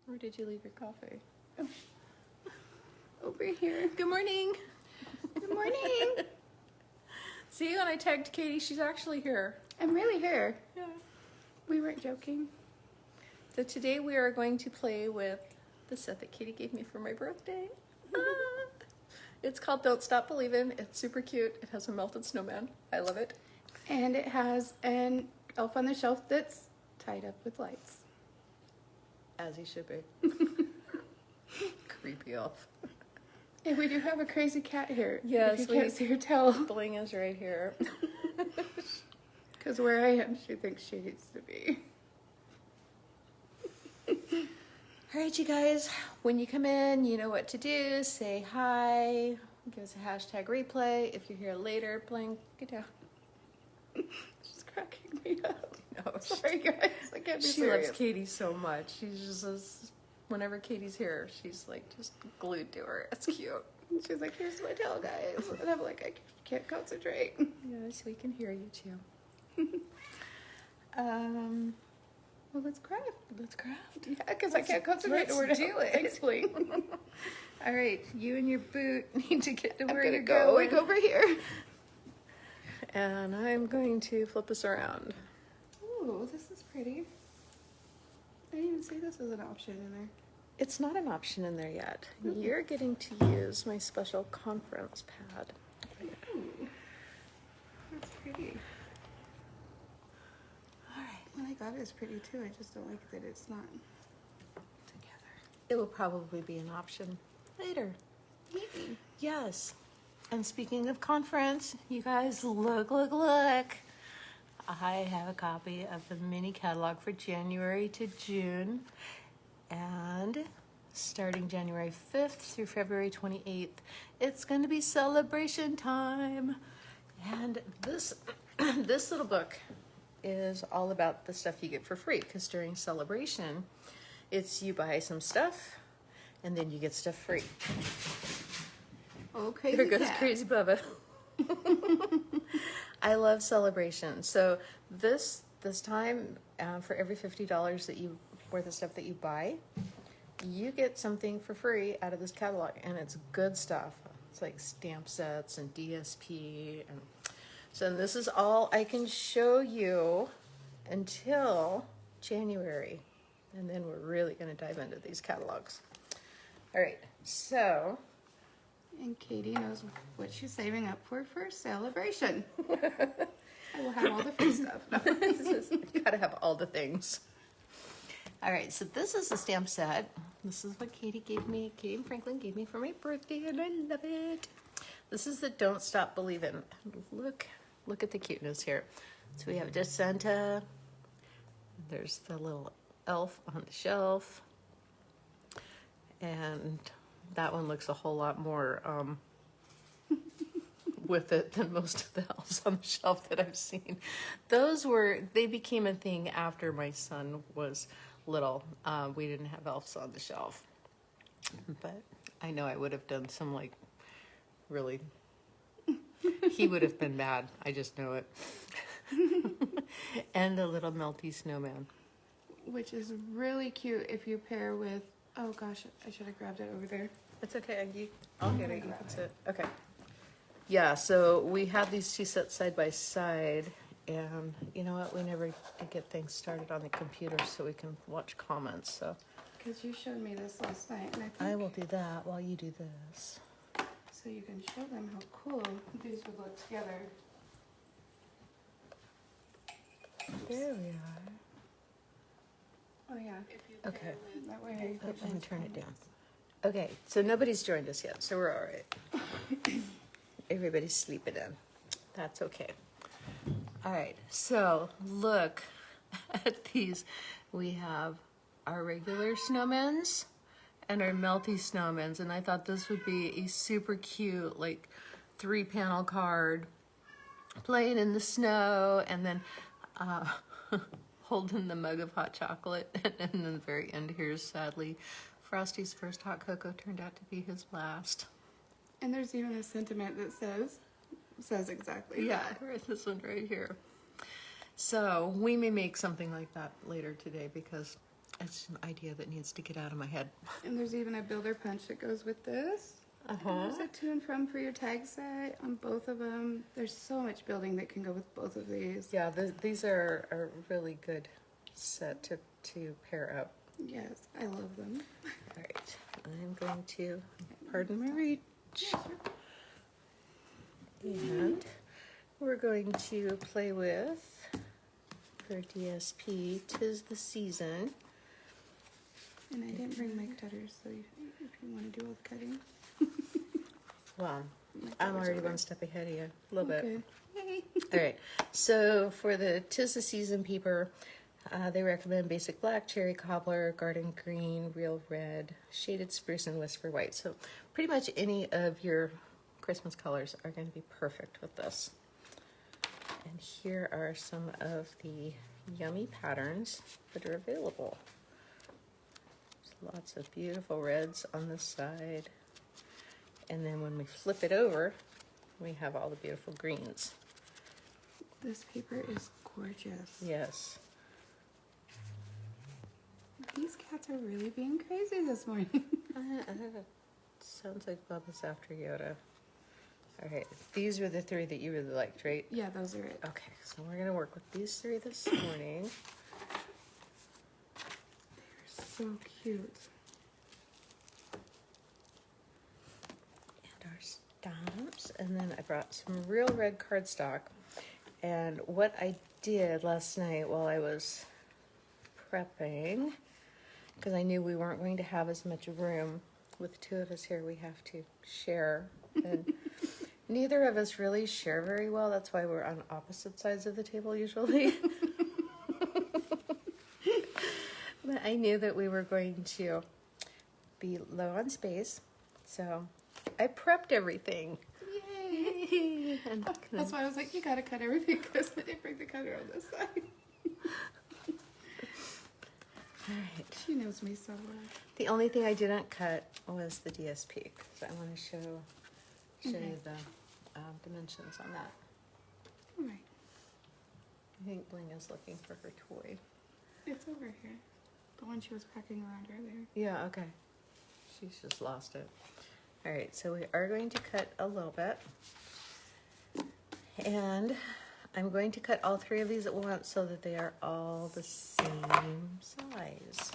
Where did you leave your coffee? Over here. Good morning. Good morning. See, when I tagged Katie, she's actually here. I'm really here. Yeah. We weren't joking. So today we are going to play with the set that Katie gave me for my birthday. It's called Don't Stop Believin'. It's super cute. It has a melted snowman. I love it. And it has an elf on the shelf that's tied up with lights. As he should be. Creepy elf. And we do have a crazy cat here. Yes, if you can't see her tell. Bling is right here. Because where I am, she thinks she needs to be. All right, you guys, when you come in, you know what to do. Say hi, give us a hashtag replay. If you're here later, Bling, get down. She's cracking me up. No, Sorry, guys. I can't be she serious. loves Katie so much. She's just, whenever Katie's here, she's like just glued to her. It's cute. She's like, here's my tail, guys. And I'm like, I can't concentrate. Yes, we can hear you too. Well, let's craft. Let's craft. Yeah, because I can't concentrate. Let's do it. Thanks, Bling. All right, you and your boot need to get to I'm where gonna you're go going. over here. And I'm going to flip this around. Ooh, this is pretty. I didn't even see this as an option in there. It's not an option in there yet. You're getting to use my special conference pad. Ooh, that's pretty. All right. Well, I thought it was pretty too. I just don't like that it's not together. It will probably be an option later. Maybe. Yes. And speaking of conference, you guys, look. I have a copy of the mini catalog for January to June. And starting January 5th through February 28th, it's going to be celebration time. And this, this little book is all about the stuff you get for free, because during celebration, it's you buy some stuff and then you get stuff free. Okay. There goes Crazy Bubba. I love celebration. So this time, for every $50 that you worth of stuff that you buy, you get something for free out of this catalog, and it's good stuff. It's like stamp sets and DSP, and so this is all I can show you until January, and then we're really going to dive into these catalogs. All right, so. And Katie knows what she's saving up for celebration. I will have all the free stuff. Gotta have all the things. All right, so this is a stamp set. This is what Katie gave me. Katie and Franklin gave me for my birthday, and I love it. This is the Don't Stop Believin'. Look at the cuteness here. So we have just Santa. There's the little elf on the shelf, and that one looks a whole lot more with it than most of the elves on the shelf that I've seen. They became a thing after my son was little. We didn't have elves on the shelf. But I know I would have done some like really, he would have been mad. I just know it. And the little melty snowman. Which is really cute if you pair with, oh gosh, I should have grabbed it over there. It's okay, I'll get it, you can sit. Okay. Yeah, so we have these two sets side by side, and you know what, we never get things started on the computer so we can watch comments, so. Because you showed me this last night, and I will do that while you do this. so you can show them how cool these would look together. There we are. Oh yeah. Okay, That way. oh, let me turn it down. Okay, so nobody's joined us yet, so we're all right. Everybody's sleeping in. That's okay. All right, so look at these. We have our regular snowmans and our melty snowmans, and I thought this would be a super cute, like 3-panel card, playing in the snow, and then holding the mug of hot chocolate, and then the very end here is sadly Frosty's first hot cocoa turned out to be his last. And there's even a sentiment that says exactly that. Right, this one right here. So we may make something like that later today because it's an idea that needs to get out of my head. And there's even a builder punch that goes with this. Uh-huh. There's a to and from for your tag set on both of them. There's so much building that can go with both of these. Yeah, these are a really good set to pair up. Yes, I love them. All right, I'm going to, pardon my reach, and we're going to play with, for DSP, 'Tis the Season. And I didn't bring my cutters, so if you want to do all the cutting. Well, My I'm cutters already over there. one step ahead of you, a little bit. Okay. Yay. All right, so for the 'Tis the Season peeper, they recommend basic black, cherry cobbler, garden green, real red, shaded spruce, and whisper white. So pretty much any of your Christmas colors are going to be perfect with this. And here are some of the yummy patterns that are available. There's lots of beautiful reds on this side. And then when we flip it over, we have all the beautiful greens. This paper is gorgeous. Yes. These cats are really being crazy this morning. Sounds like Bubba's after Yoda. All right, these were the three that you really liked, right? Yeah, those are it. Okay, so we're gonna work with these three this morning. They're so cute. And our stamps, and then I brought some real red cardstock. And what I did last night while I was prepping, because I knew we weren't going to have as much room with two of us here, we have to share. And neither of us really share very well. That's why we're on opposite sides of the table usually. But I knew that we were going to be low on space, so I prepped everything. Yay! And That's why I was like, you gotta cut everything because I didn't bring the cutter on this side. all right. She knows me so well. The only thing I didn't cut was the DSP, because I want to show Okay. you the dimensions on that. All right. I think Bling is looking for her toy. It's over here. The one she was packing around earlier. Yeah, okay. She's just lost it. All right, so we are going to cut a little bit. And I'm going to cut all three of these at once so that they are all the same size.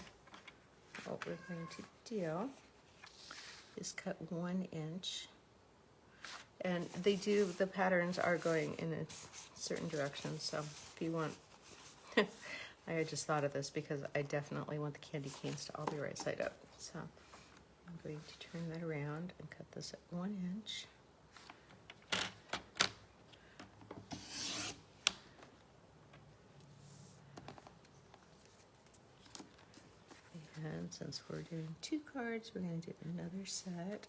What we're going to do is cut 1 inch. And the patterns are going in a certain direction, so if you want, I just thought of this because I definitely want the candy canes to all be right side up. So I'm going to turn that around and cut this at 1 inch. And since we're doing 2 cards, we're going to do another set.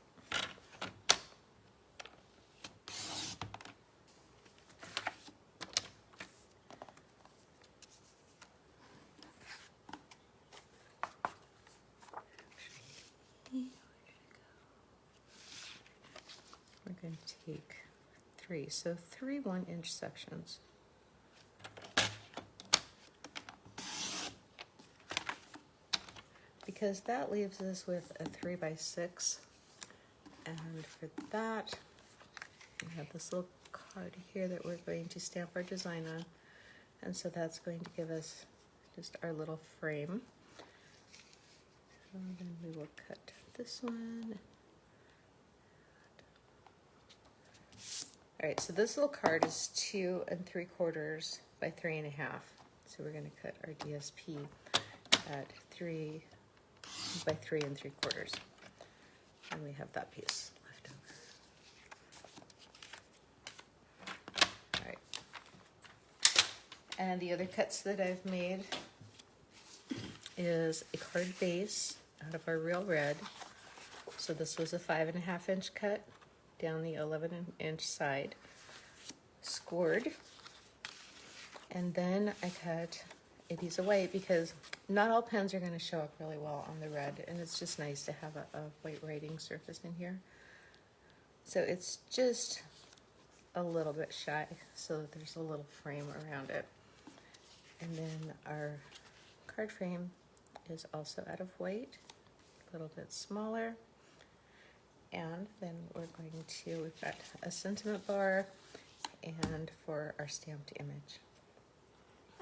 We're going to take 3, so 3 1-inch sections. Because that leaves us with a 3 by 6, and for that, we have this little card here that we're going to stamp our design on, and so that's going to give us just our little frame. So then we will cut this one. All right, so this little card is 2 3/4 by 3 1/2. So we're going to cut our DSP at 3 by 3 3/4. And we have that piece left over. All right. And the other cuts that I've made is a card base out of our real red. So this was a 5 1/2 inch cut down the 11 inch side, scored, and then I cut a piece of white because not all pens are going to show up really well on the red, and it's just nice to have a white writing surface in here. So it's just a little bit shy so that there's a little frame around it. And then our card frame is also out of white, a little bit smaller. And then we've got a sentiment bar and for our stamped image.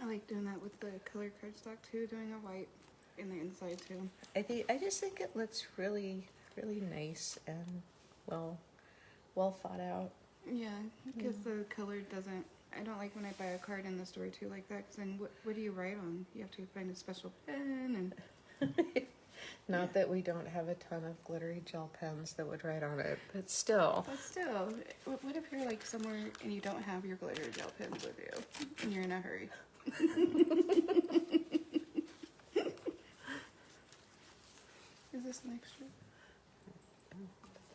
I like doing that with the color cardstock too, doing a white in the inside too. I just think it looks really, really nice and well thought out. Yeah, because the color doesn't. I don't like when I buy a card in the store too like that. Because then what do you write on? You have to find a special pen and. Not that we don't have a ton of glittery gel pens that would write on it, but still. But still, what if you're like somewhere and you don't have your glitter gel pens with you and you're in a hurry? Is this an extra?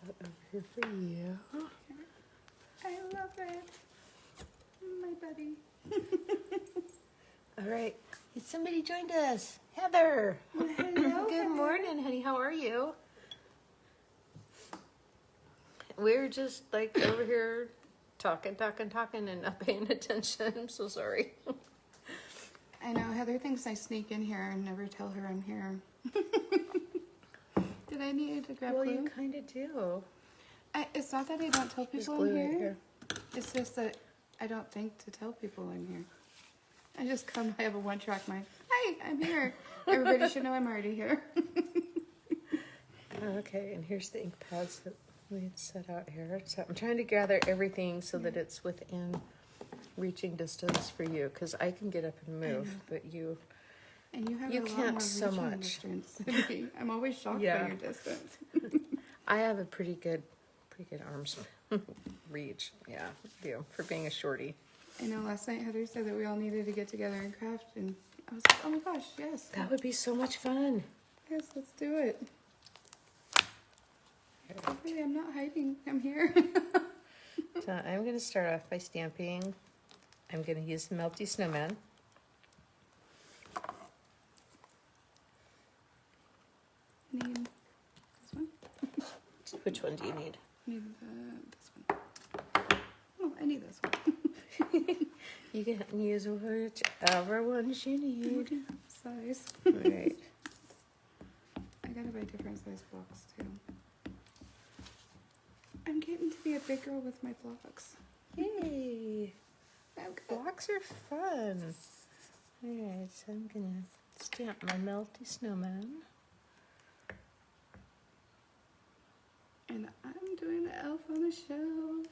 Put that over here for you. I love it. My buddy. All right. Somebody joined us. Heather. Hello. Good morning, honey. How are you? We're just like over here talking and not paying attention. I'm so sorry. I know Heather thinks I sneak in here and never tell her I'm here. Did I need to grab Well, glue? you kind of do. It's not that I don't tell There's people I'm glue right here. here. It's just that I don't think to tell people I'm here. I just come, I have a one-track mind. Hi, I'm here. Everybody should know I'm already here. Okay, and here's the ink pads that we had set out here. So I'm trying to gather everything so that it's within reaching distance for you, because I can get up and move, but you And you have You a lot can't more so reaching much. distance than me. I'm always shocked Yeah. by your distance. I have a pretty good arms reach. Yeah, do for being a shorty. I know last night Heather said that we all needed to get together and craft, and I was like, oh my gosh, yes. That would be so much fun. Yes, let's do it. Really, I'm not hiding. I'm here. So I'm going to start off by stamping. I'm going to use the Melty Snowman. Need this one? Which one do you need? Need this one. Oh, I need this one. You can use whichever ones you need. Size. All right. I gotta buy different size blocks too. I'm getting to be a big girl with my blocks. Yay! I'm good. Blocks are fun. All right, so I'm going to stamp my Melty Snowman. And I'm doing the elf on the shelf.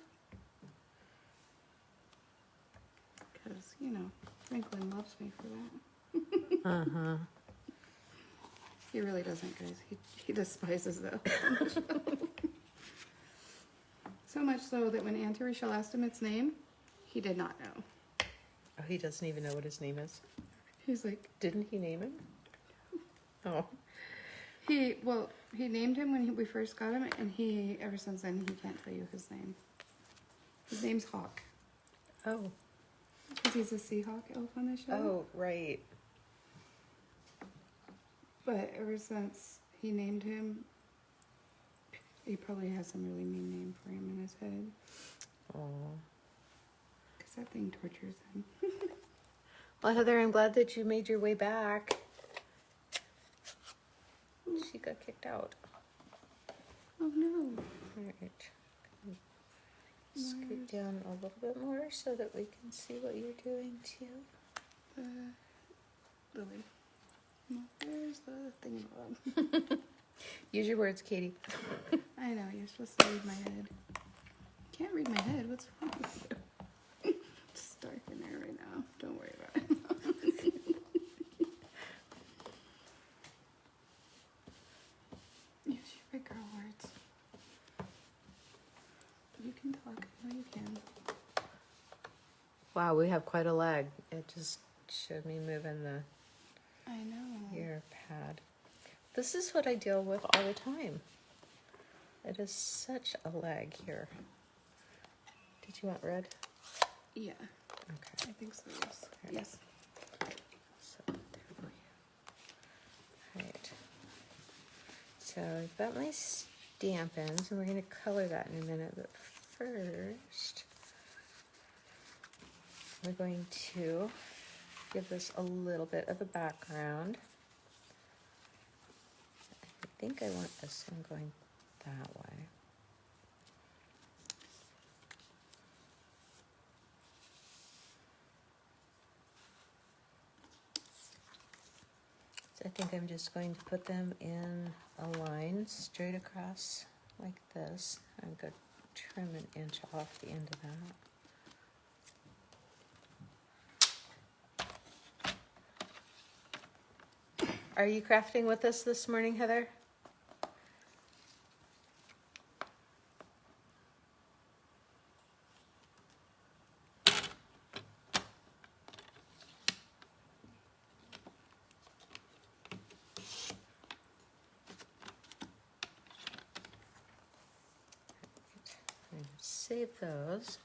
Because, you know, Franklin loves me for that. Uh-huh. He really doesn't, guys. He despises the elf on the shelf. So much so that when Auntie Rochelle asked him its name, he did not know. Oh, he doesn't even know what his name is. He's like, Didn't he name him? Oh. he named him when we first got him, and ever since then, he can't tell you his name. His name's Hawk. Oh. Because he's a Seahawk elf on the show. Oh, right. But ever since he named him, he probably has some really mean name for him in his head. Oh. Because that thing tortures him. Well, Heather, I'm glad that you made your way back. She got kicked out. Oh no. All right. Scoot down a little bit more so that we can see what you're doing too. Lily. No, where's the thing? Use your words, Katie. I know, you're supposed to read my head. Can't read my head. What's wrong with you? It's dark in there right now. Don't worry about it. Use your big girl words. You can talk. I know you can. Wow, we have quite a lag. It just showed me moving the I know. ear pad. This is what I deal with all the time. It is such a lag here. Did you want red? Yeah, Okay. I think so. Yes. Okay. Yes. So, there for you. Alright. So I've got my stampins, and we're going to color that in a minute, but first we're going to give this a little bit of a background. think I want this one going that way. So I think I'm just going to put them in a line straight across like this. I'm going to trim an inch off the end of that. Are you crafting with us this morning, Heather? Save those,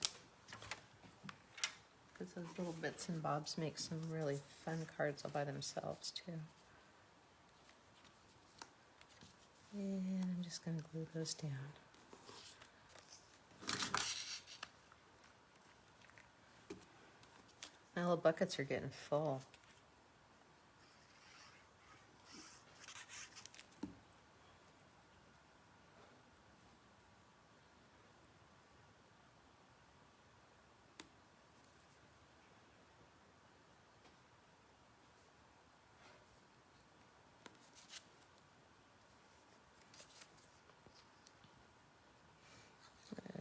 because those little bits and bobs make some really fun cards all by themselves too. And I'm just going to glue those down. My little buckets are getting full.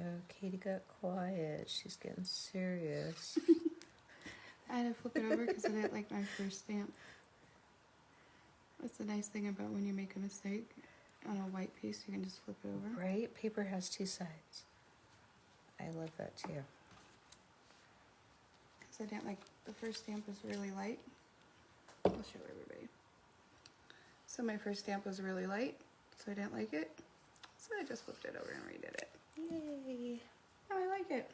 Oh, Katie got quiet. She's getting serious. I had to flip it over because I didn't like my first stamp. That's the nice thing about when you make a mistake on a white piece, you can just flip it over. Right? Paper has two sides. I love that too. Because I didn't like, the first stamp was really light. I'll show everybody. So my first stamp was really light, so I didn't like it. So I just flipped it over and redid it. Yay! Oh, I like it.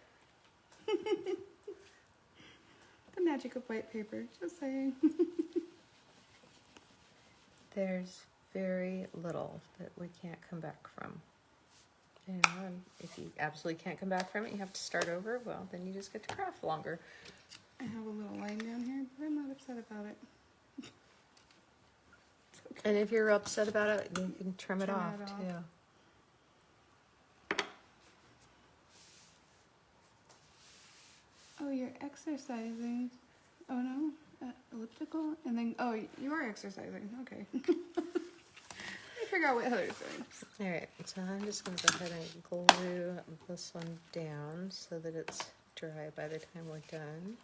The magic of white paper, just saying. There's very little that we can't come back from. And if you absolutely can't come back from it, you have to start over, well, then you just get to craft longer. I have a little line down here, but I'm not upset about it. It's okay. And if you're upset about it, you can trim it off too. Oh, you're exercising. Oh no, elliptical, and then oh, you are exercising. Okay. I forgot what Heather's doing. All right, so I'm just going to go ahead and glue this one down so that it's dry by the time we're done.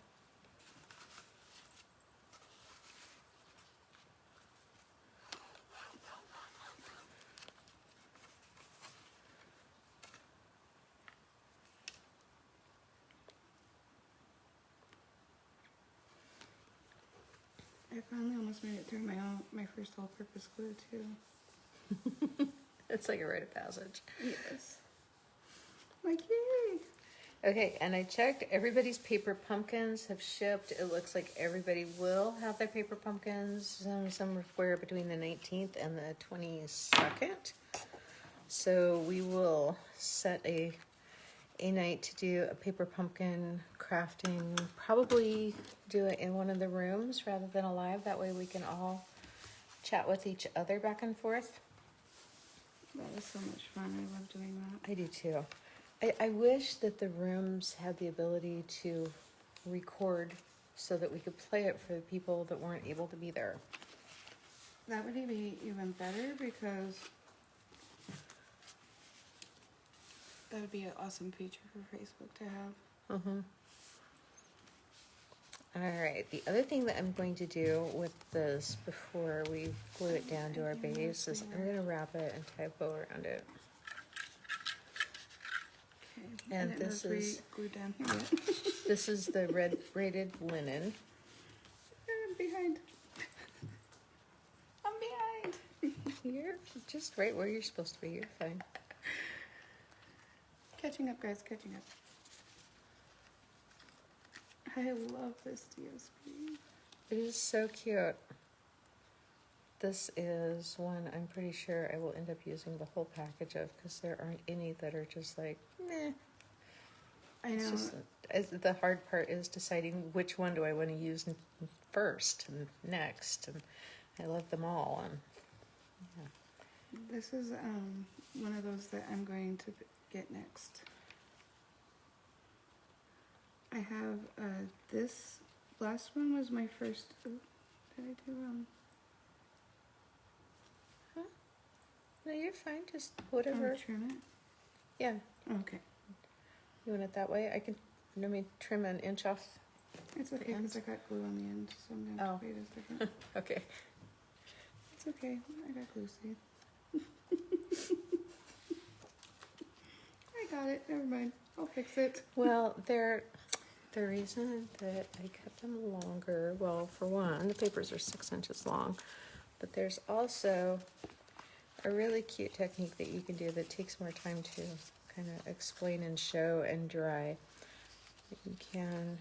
I finally almost made it through my first all-purpose glue too. It's like a rite of passage. Yes. Like yay! Okay, and I checked. Everybody's paper pumpkins have shipped. It looks like everybody will have their paper pumpkins somewhere between the 19th and the 22nd. So we will set a night to do a paper pumpkin crafting. Probably do it in one of the rooms rather than a live. That way we can all chat with each other back and forth. That was so much fun. I love doing that. I do too. I wish that the rooms had the ability to record so that we could play it for the people that weren't able to be there. That would be even better because that would be an awesome feature for Facebook to have. Mm-hmm. All right, the other thing that I'm going to do with this before we glue it down to our base is I'm going to wrap it and tie a bow around it. Okay. And I didn't this know if is- we glued down here yet. This is the red braided linen. I'm behind. I'm behind. You're just right where you're supposed to be. You're fine. Catching up, guys. Catching up. I love this DSP. It is so cute. This is one I'm pretty sure I will end up using the whole package of because there aren't any that are just like, meh. I It's know. just, the hard part is deciding which one do I want to use first and next. And I love them all. And yeah. This is one of those that I'm going to get next. I have this last one was my first. Ooh, did I do wrong? Huh? No, you're fine. Just whatever. Trim it. Yeah. Okay. You want it that way? I can. Let me trim an inch off. It's okay because I got glue on the end, so I'm gonna have to wait a second. Okay. It's okay. I got glue seed. I got it. Never mind. I'll fix it. Well, the reason that I cut them longer, well, for one, the papers are 6 inches long, but there's also a really cute technique that you can do that takes more time to kind of explain and show and dry. You can,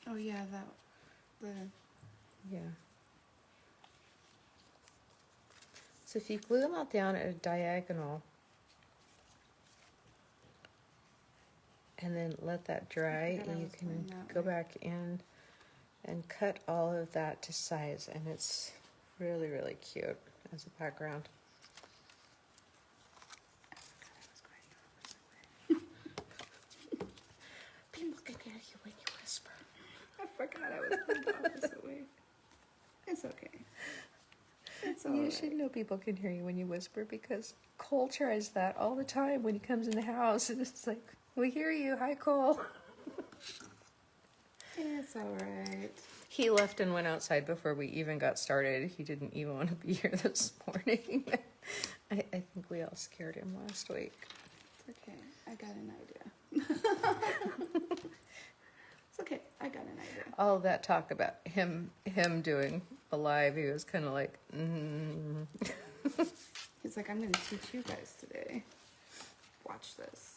Oh yeah, yeah. So if you glue them all down at a diagonal, and then let that dry, forgot I and you was can going that go way. back in and cut all of that to size, and it's really, really cute as a background. People can hear you when you whisper. I forgot I was going the opposite way. It's okay. It's all You right. should know people can hear you when you whisper, because Cole tries that all the time when he comes in the house, and it's like, we hear you. Hi, Cole. It's all right. He left and went outside before we even got started. He didn't even want to be here this morning. I think we all scared him last week. It's okay. I got an idea. It's okay. I got an idea. All that talk about him doing a live, he was kind of like, He's like, I'm going to teach you guys today. Watch this.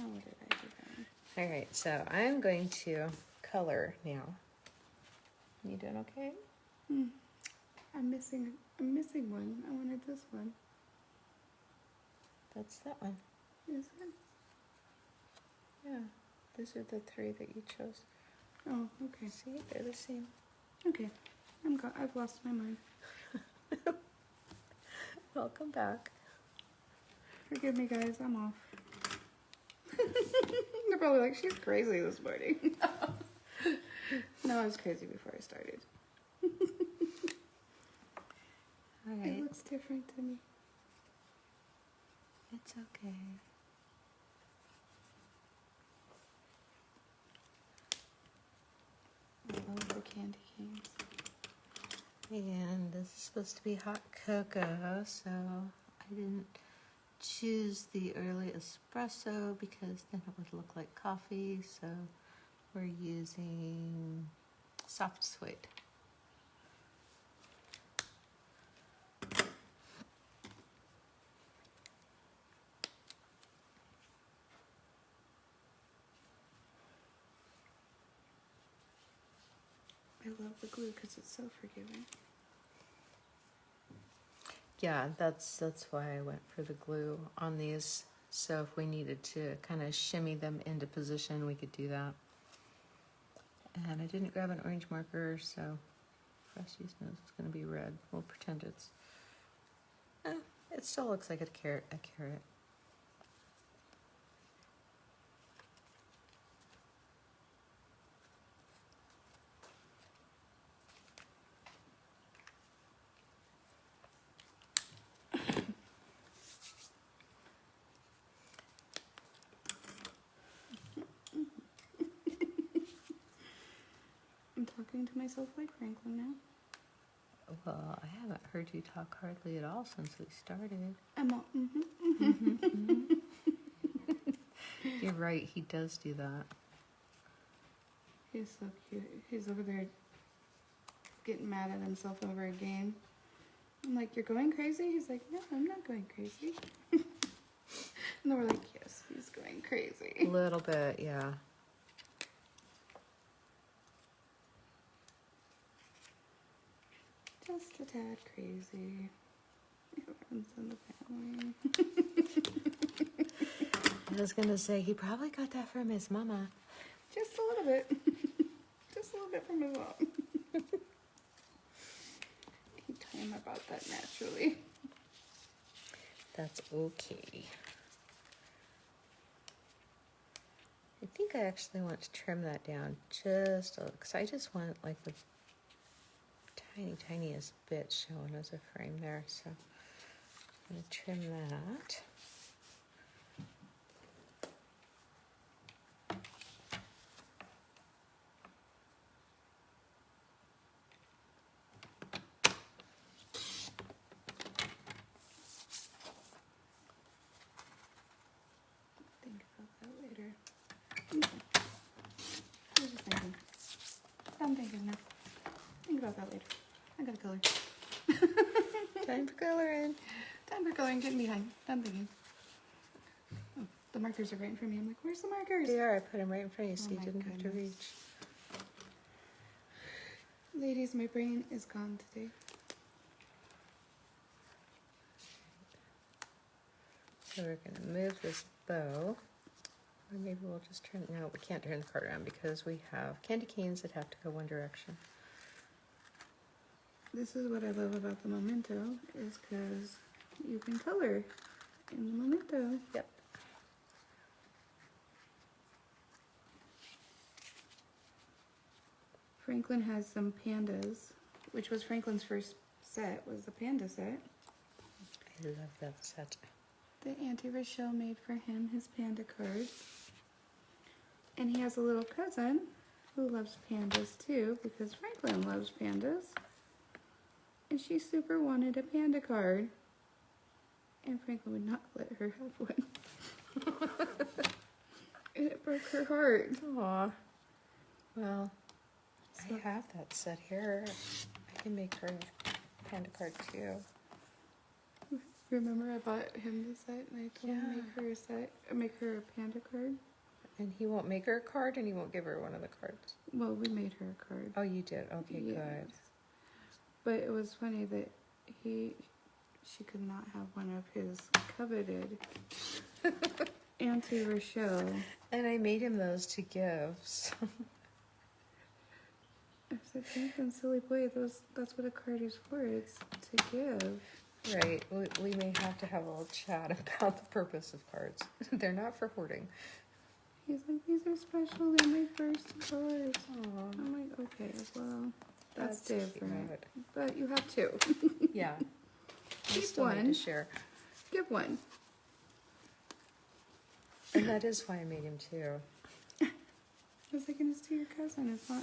Oh, what did I do wrong? All right, so I'm going to color now. You doing okay? I'm missing one. I wanted this one. That's that one. Is it? Yeah, these are the three that you chose. Oh, okay. See, they're the same. Okay. I've lost my mind. Welcome back. Forgive me, guys. I'm off. They're probably like, she's crazy this morning. No, I was crazy before I started. All It right, looks different to me. it's okay. I love the candy canes. And this is supposed to be hot cocoa, so I didn't choose the early espresso because then it would look like coffee, so we're using soft sweet. I love the glue because it's so forgiving. Yeah, that's why I went for the glue on these. So if we needed to kind of shimmy them into position, we could do that. And I didn't grab an orange marker, so Frosty's nose is going to be red. We'll pretend it's... it still looks like a carrot. I'm talking to myself like Franklin now. Well, I haven't heard you talk hardly at all since we started. I'm all, You're right, he does do that. He's so cute. He's over there getting mad at himself over a game. I'm like, you're going crazy? He's like, no, I'm not going crazy. And then we're like, yes, he's going crazy. A little bit, yeah. Just a tad crazy. It runs in the family. I was going to say, he probably got that from his mama. Just a little bit. Just a little bit from out that naturally. That's okay. I think I actually want to trim that down just a little, because I just want like the tiniest bit showing as a frame there. So I'm going to trim that. Think about that later. I was just thinking. I'm thinking now. Think about that later. I gotta color. Time for coloring. Time for coloring. Getting behind. I'm thinking. Oh, the markers are right in front of me. I'm like, where's the markers? They are. I put them right in front of you so Oh you my didn't have to goodness. reach. Ladies, my brain is gone today. So we're going to move this bow. Or maybe we'll just turn, no, we can't turn the card around because we have candy canes that have to go one direction. This is what I love about the memento, is because you can color in the memento. Yep. Franklin has some pandas, which was Franklin's first set, was the panda set. I love that set. That Auntie Rochelle made for him, his panda cards. And he has a little cousin who loves pandas too, because Franklin loves pandas. And she super wanted a panda card. And Franklin would not let her have one. And it broke her heart. Aw. Well, So- I have that set here. I can make her a panda card too. Remember I bought him the set and I told him Yeah. make her a set, make her a panda card? And he won't make her a card and he won't give her one of the cards. Well, we made her a card. Oh, you did? Okay, Yes. good. But it was funny that she could not have one of his coveted Auntie Rochelle. And I made him those to give. So. I said, Franklin, silly boy, that's what a card is for. It's to give. Right. We may have to have a little chat about the purpose of cards. They're not for hoarding. He's like, these are special. They're my first cards. Aw. I'm like, okay, well, that's different. cute. But you have two. Yeah. We Keep still need one. to share. Give one. And that is why I made him too. I was like, and it's to your cousin. It's not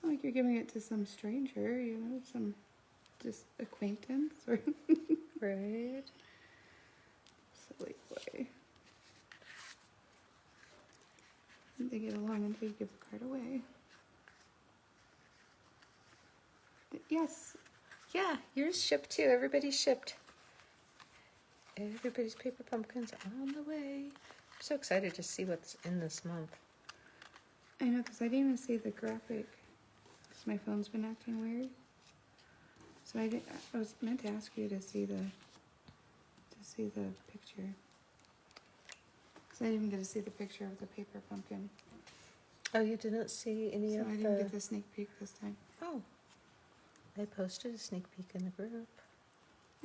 like you're giving it to some stranger, you know, some just acquaintance or Right. silly boy. They get along until you give the card away. Yes. Yeah, yours shipped too. Everybody's shipped. Everybody's paper pumpkins on the way. I'm so excited to see what's in this month. I know, because I didn't even see the graphic. Because my phone's been acting weird. So I was meant to ask you to see the picture. Because I didn't even get to see the picture of the paper pumpkin. Oh, you didn't see any So of I the... didn't get the sneak peek this time. Oh. I posted a sneak peek in the group.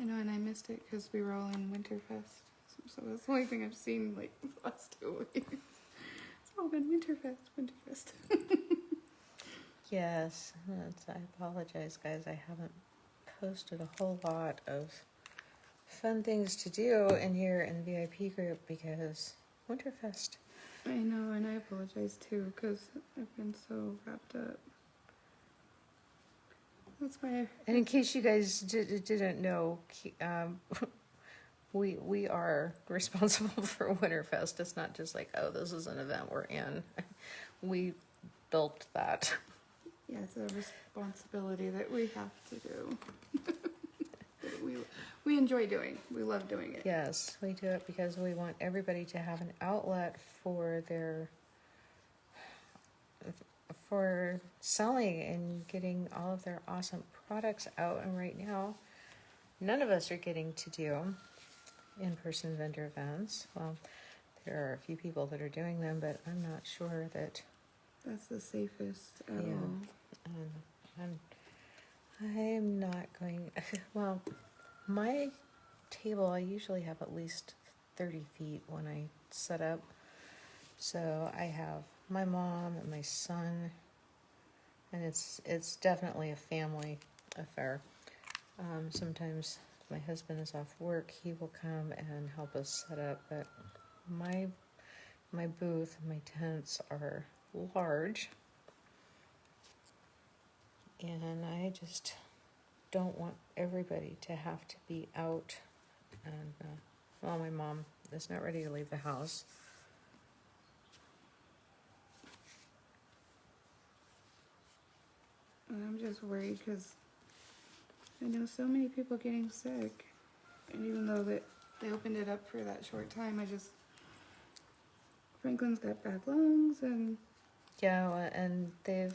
I know, and I missed it because we were all in Winterfest. So that's the only thing I've seen like the last 2 weeks. It's all been Winterfest. Yes, I apologize, guys. I haven't posted a whole lot of fun things to do in here in the VIP group because Winterfest. I know, and I apologize too because I've been so wrapped up. That's why And in case you guys didn't know, we are responsible for Winterfest. It's not just like, oh, this is an event we're in. We built that. yeah, it's a responsibility that we have to do. That we enjoy doing. We love doing it. Yes, we do it because we want everybody to have an outlet for selling and getting all of their awesome products out. And right now, none of us are getting to do in-person vendor events. Well, there are a few people that are doing them, but I'm not sure that That's the safest at Yeah. all. I I'm not going, well, my table, I usually have at least 30 feet when I set up. So I have my mom and my son, and it's definitely a family affair. Sometimes my husband is off work, he will come and help us set up, but my booth, my tents are large, and I just don't want everybody to have to be out. And well, my mom is not ready to leave the house. And I'm just worried because I know so many people getting sick. And even though that they opened it up for that short time, Franklin's got bad lungs and... Yeah, well, and they've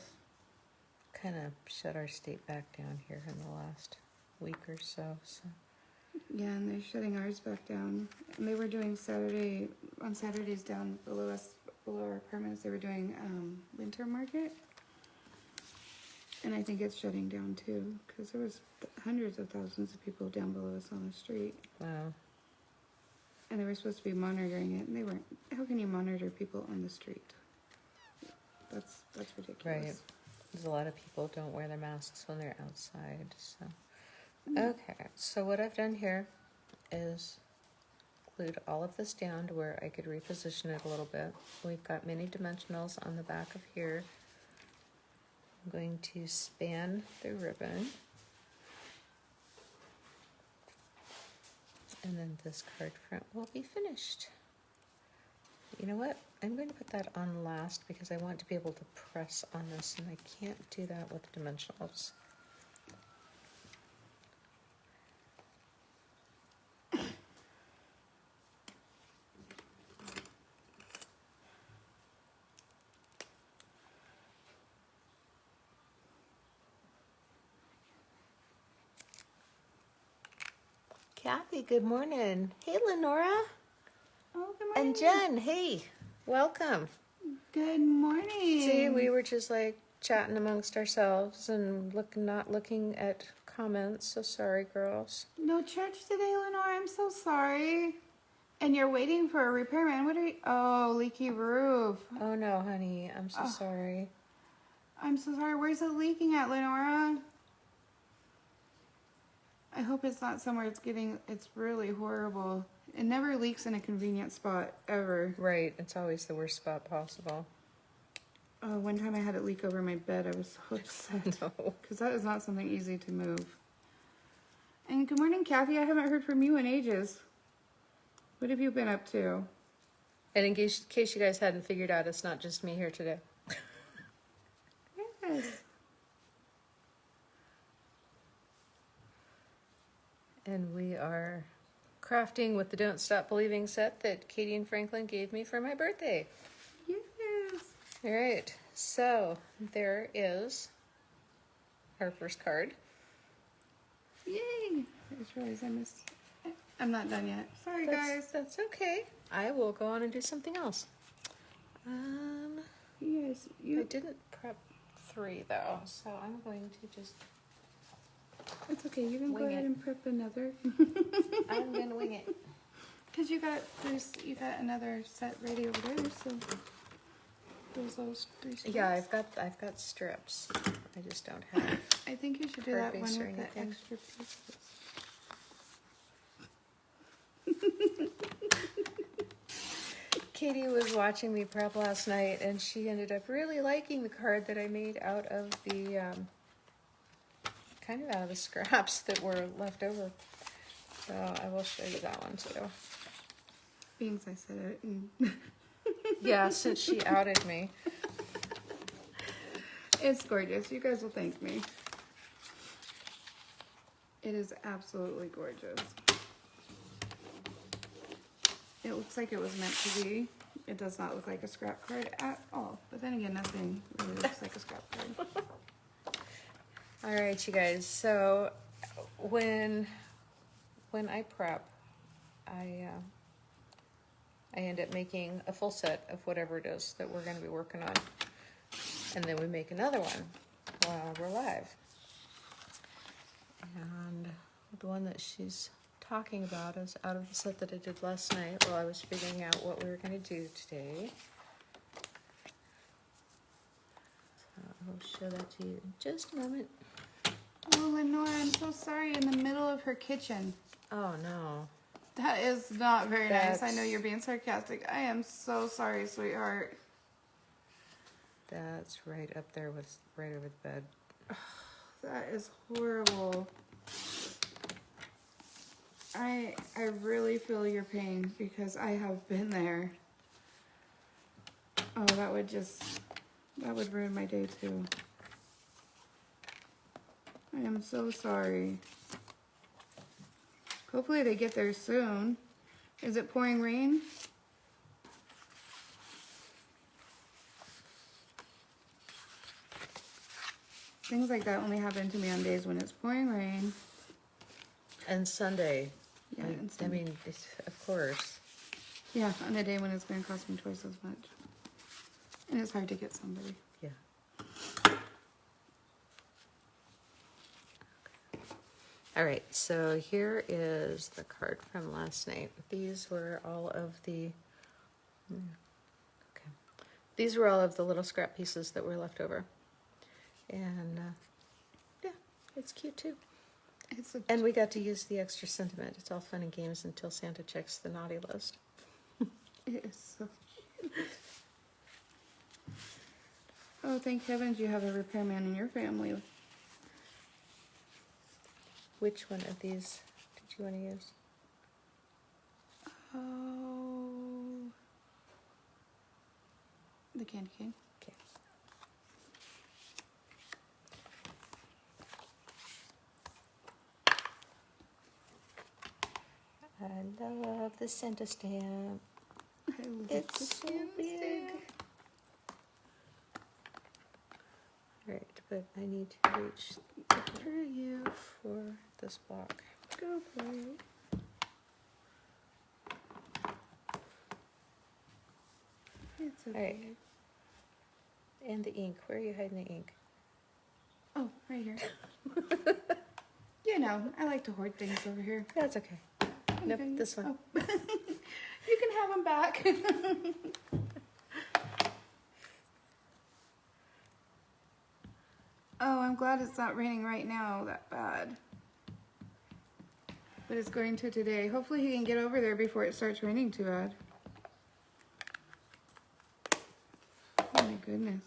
kind of shut our state back down here in the last week or so. Yeah, and they're shutting ours back down. And they were doing on Saturdays down below us, below our apartments, they were doing winter market. And I think it's shutting down too, because there was hundreds of thousands of people down below us on the street. Wow. And they were supposed to be monitoring it, and they weren't. How can you monitor people on the street? That's ridiculous. Right. There's a lot of people don't wear their masks when they're outside. So, okay. So what I've done here is glued all of this down to where I could reposition it a little bit. We've got mini dimensionals on the back of here. I'm going to span the ribbon. And then this card front will be finished. You know what? I'm going to put that on last because I want to be able to press on this, and I can't do that with dimensionals. Kathy, good morning. Hey, Lenora. Oh, good morning. And Jen, hey, welcome. Good morning. See, we were just like chatting amongst ourselves and not looking at comments. So sorry, girls. No church today, Lenore. I'm so sorry. And you're waiting for a repairman. What are you? Oh, leaky roof. Oh no, honey, I'm so sorry. I'm so sorry. Where's it leaking at, Lenora? I hope it's not somewhere it's really horrible. It never leaks in a convenient spot, ever. Right, it's always the worst spot possible. Oh, one time I had it leak over my bed. I was so upset. No. Because that is not something easy to move. And good morning, Kathy. I haven't heard from you in ages. What have you been up to? And in case you guys hadn't figured out, it's not just me here today. Yes. And we are crafting with the Don't Stop Believing set that Katie and Franklin gave me for my birthday. Yes. All right, so there is our first card. Yay. I just realized I missed. I'm not done yet. Sorry, guys. That's okay. I will go on and do something else. Yes, I didn't prep 3 though, so I'm going to just. It's okay. You can go Wing ahead it. and prep another. I'm gonna wing it. Because you got another set ready over there, so those 3 strips. Yeah, I've got strips. I just don't have. I think you should do Card that base one or with the anything. extra pieces. Katie was watching me prep last night, and she ended up really liking the card that I made out of the kind of out of the scraps that were left over. So I will show you that one too. Being I said it. And Yeah, since she outed me. it's gorgeous. You guys will thank me. It is absolutely gorgeous. It looks like it was meant to be. It does not look like a scrap card at all. But then again, nothing really looks like a scrap card. All right, you guys. So when I prep, I end up making a full set of whatever it is that we're going to be working on, and then we make another one while we're live. And the one that she's talking about is out of the set that I did last night while I was figuring out what we were going to do today. So I'll show that to you in just a moment. Oh, Lenore, I'm so sorry. In the middle of her kitchen. Oh, no. That is not very nice. I know That's- you're being sarcastic. I am so sorry, sweetheart. That's right up there with right over the bed. That is horrible. I really feel your pain because I have been there. Oh, that would ruin my day too. I am so sorry. Hopefully they get there soon. Is it pouring rain? Things like that only happen to me on days when it's pouring rain. And Sunday. Yeah, Like, and I Sunday. mean, of course. Yeah, on a day when it's going to cost me twice as much. And it's hard to get somebody. Yeah. All right, so here is the card from last night. These were all of the, okay. These were all of the little scrap pieces that were left over. And yeah, it's cute too. And we got to use the extra sentiment. It's all fun and games until Santa checks the naughty list. It is so cute. Oh, thank heavens you have a repairman in your family. Which one of these did you want to use? Oh, the candy cane. Okay. I love the Santa stamp. I love It's the so stamp big. stamp. All right, but I need to reach through you for this block. Go for it. It's okay. All right. And the ink. Where are you hiding the ink? Oh, right here. You know, I like to hoard things over here. That's okay. Nope, Okay. this one. Oh. You can have them back. Oh, I'm glad it's not raining right now that bad. But it's going to today. Hopefully he can get over there before it starts raining too bad. Oh my goodness.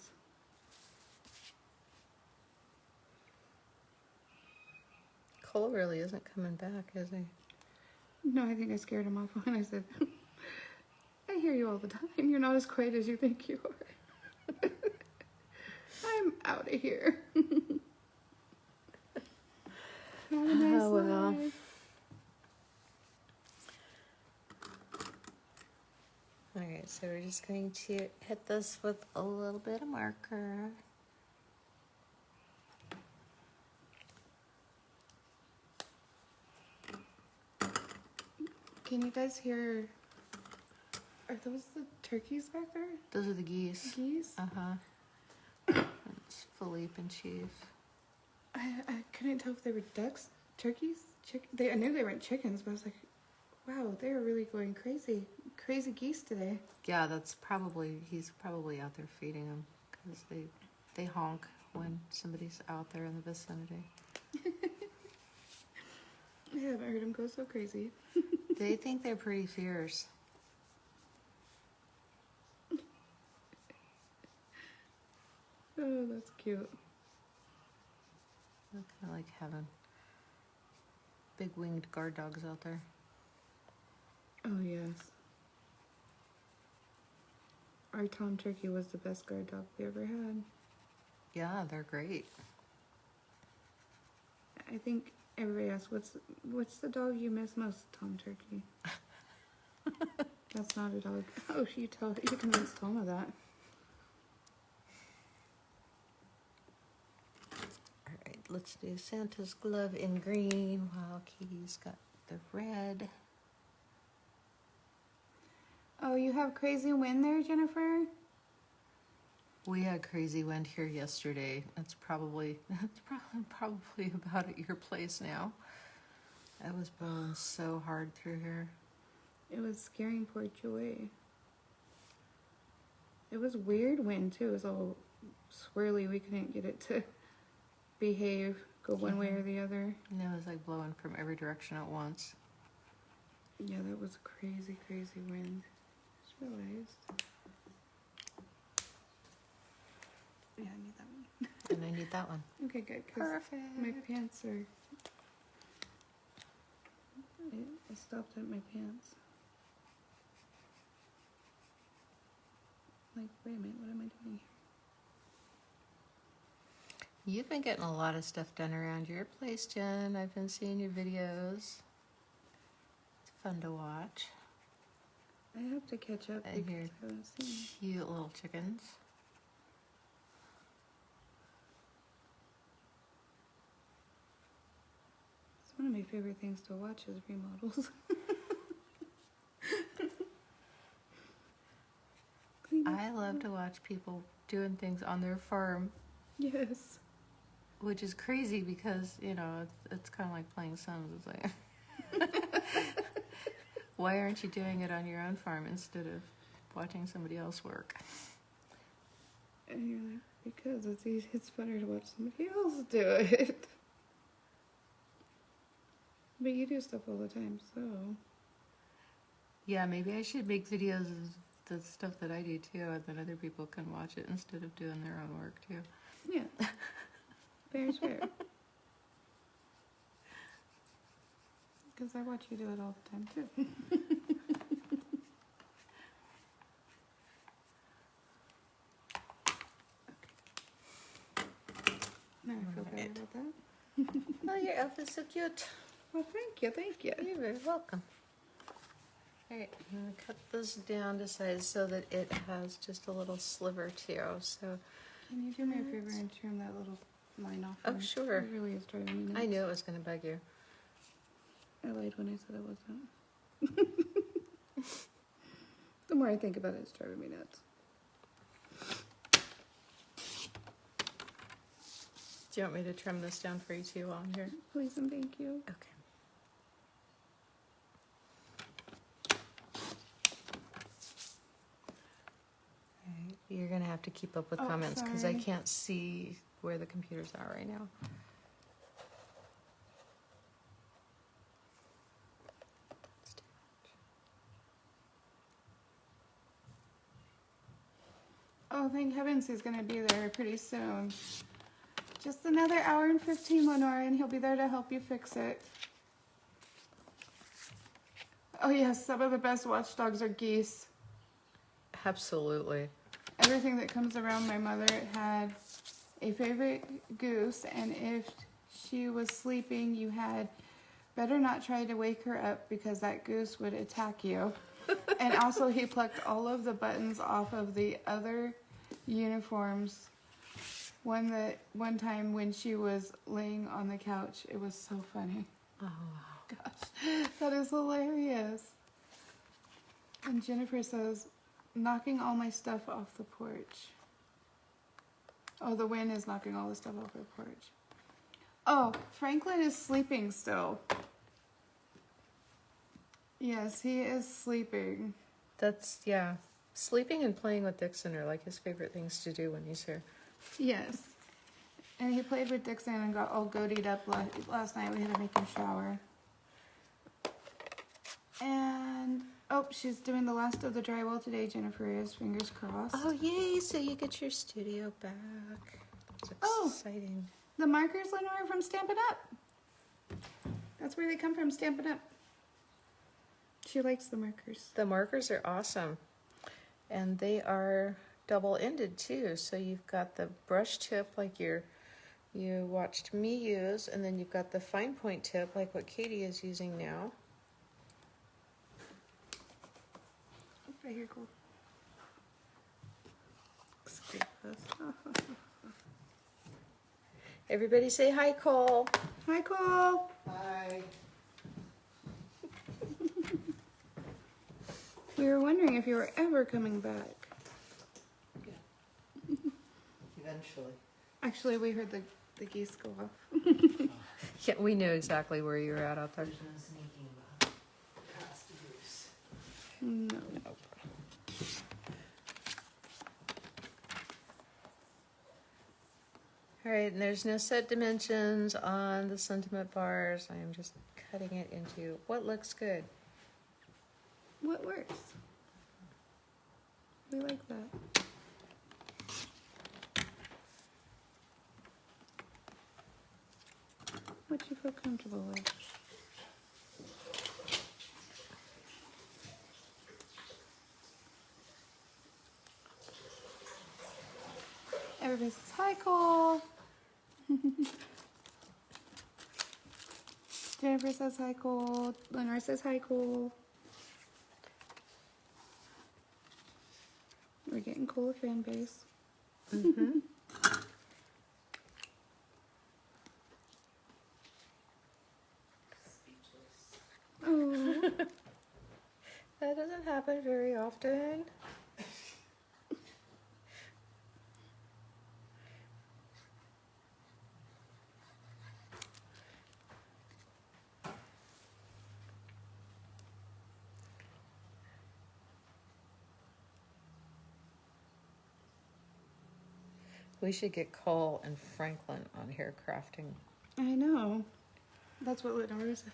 Cole really isn't coming back, is he? No, I think I scared him off when I said, I hear you all the time. You're not as quiet as you think you are. I'm out of here. Have a nice Oh, well. life. All right, so we're just going to hit this with a little bit of marker. Can you guys hear? Are those the turkeys back there? Those are the geese. Geese? Uh-huh. It's Philippe and Chief. I couldn't tell if they were ducks, turkeys, I knew they weren't chickens, but I was like, wow, they are really going crazy. Crazy geese today. Yeah, he's probably out there feeding them because they honk when somebody's out there in the vicinity. I haven't heard them go so crazy. They think they're pretty fierce. Oh, that's cute. I kind of like having big winged guard dogs out there. Oh, yes. Our Tom Turkey was the best guard dog we ever had. Yeah, they're great. I think everybody asks, what's the dog you miss most? Tom Turkey. That's not a dog. Oh, you convinced Tom of that. All right, let's do Santa's glove in green while Katie's got the red. Oh, you have crazy wind there, Jennifer? We had crazy wind here yesterday. It's probably about at your place now. It was blowing so hard through here. It was scaring poor Joy. It was weird wind too. It was all swirly. We couldn't get it to behave, go one way or the other. And it was like blowing from every direction at once. Yeah, that was crazy, crazy wind. Just realized. Yeah, I need that one. And I need that one. Okay, good. 'Cause Perfect. my pants are. I stopped at my pants. Like, wait a minute, what am I doing here? You've been getting a lot of stuff done around your place, Jen. I've been seeing your videos. It's fun to watch. I have to catch up And your because I haven't seen. cute little chickens. It's one of my favorite things to watch is remodels. Clean up. I love to watch people doing things on their farm, Yes. which is crazy because, you know, it's kind of like playing Sims. It's like, why aren't you doing it on your own farm instead of watching somebody else work? And you're like, because it's easy, it's better to watch somebody else do it. But you do stuff all the time, so. Yeah, maybe I should make videos of the stuff that I do too, and then other people can watch it instead of doing their own work too. Yeah. Fair's fair. Because I watch you do it all the time too. Now I feel better Right. about that. Oh, your outfit's so cute. Well, thank you, thank you. You're very welcome. All right, I'm gonna cut this down to size so that it has just a little sliver too. So, Can you do me a favor and trim that little line off? Oh, for me? sure. It really is driving me nuts. I knew it was gonna bug you. I lied when I said it wasn't. The more I think about it, it's driving me nuts. Do you want me to trim this down for you too while I'm here? Please and thank you. Okay. Alright, you're gonna have to keep up with Oh, comments because I sorry. can't see where the computers are right now. That's too much. Oh, thank heavens he's gonna be there pretty soon. Just another hour and 15, Lenora, and he'll be there to help you fix it. Oh yes, some of the best watchdogs are geese. Absolutely. Everything that comes around my mother had a favorite goose, and if she was sleeping, you had better not try to wake her up because that goose would attack you. And also he plucked all of the buttons off of the other uniforms. One time when she was laying on the couch, it was so funny. Oh, wow. Gosh, that is hilarious. And Jennifer says, knocking all my stuff off the porch. Oh, the wind is knocking all the stuff off the porch. Oh, Franklin is sleeping still. Yes, he is sleeping. That's, yeah. Sleeping and playing with Dixon are like his favorite things to do when he's here. Yes. And he played with Dixon and got all goated up last night. We had to make him shower. And, oh, she's doing the last of the drywall today, Jennifer is. Fingers crossed. Oh, yay! So you get your studio back. That's Oh. exciting. The markers, Lenora, from Stampin' Up. That's where they come from, Stampin' Up. She likes the markers. The markers are awesome. And they are double-ended too. So you've got the brush tip like you watched me use, and then you've got the fine point tip like what Katie is using now. Right here, cool. Everybody say hi, Cole. Hi, Cole. Hi. We were wondering if you were ever coming back. eventually. Actually, we heard the geese go off. Yeah, we knew exactly where you were at out there. There's no sneaking past the goose. No. Nope. All right, and there's no set dimensions on the sentiment bars. I am just cutting it into what looks good. What works? We like that. What you feel comfortable with. Everybody says hi, Cole. Jennifer says hi, Cole. Lenore says hi, Cole. We're getting Cole a fan base. Mm-hmm. Oh. That doesn't happen very often. We should get Cole and Franklin on here crafting. I know. That's what Lenore said.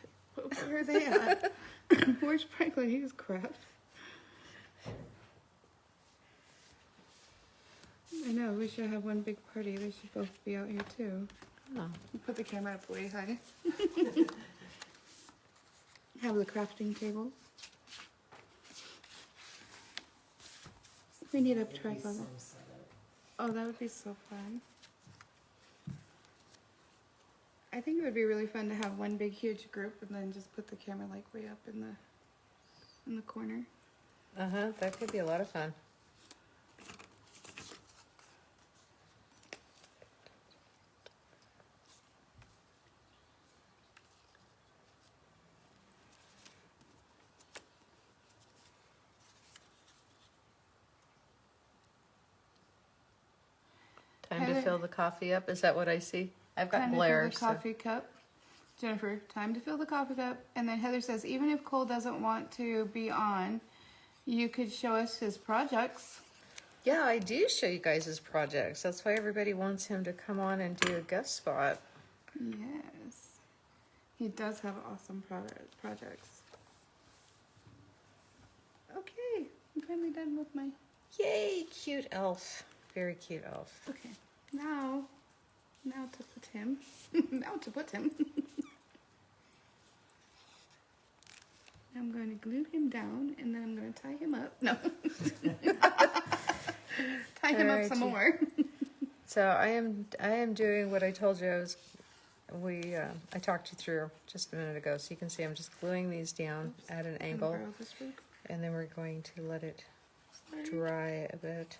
Where are they at? Where's Franklin? He's crap. I know. We should have one big party. They should both be out here too. Oh. Put the camera up way high. Have the crafting table. We need a tripod. Oh, that would be so fun. I think it would be really fun to have one big huge group and then just put the camera like way up in the corner. Uh-huh, that could be a lot of fun. Time to Heather- fill the coffee up. Is that what I see? I've got Time Blair. to fill So. the coffee cup. Jennifer, time to fill the coffee cup. And then Heather says, even if Cole doesn't want to be on, you could show us his projects. Yeah, I do show you guys his projects. That's why everybody wants him to come on and do a guest spot. Yes. He does have awesome projects. Okay, I'm finally done with my... Yay, cute elf. Very cute elf. Okay, now to put him. Now to put him. I'm going to glue him down and then I'm going to tie him up. No. Tie him up some Alrighty. more. So I am doing what I told you I was. I talked you through just a minute ago, so you can see I'm just gluing these down at an Can I angle, borrow this rug? and then we're going to let it Sorry. dry a bit.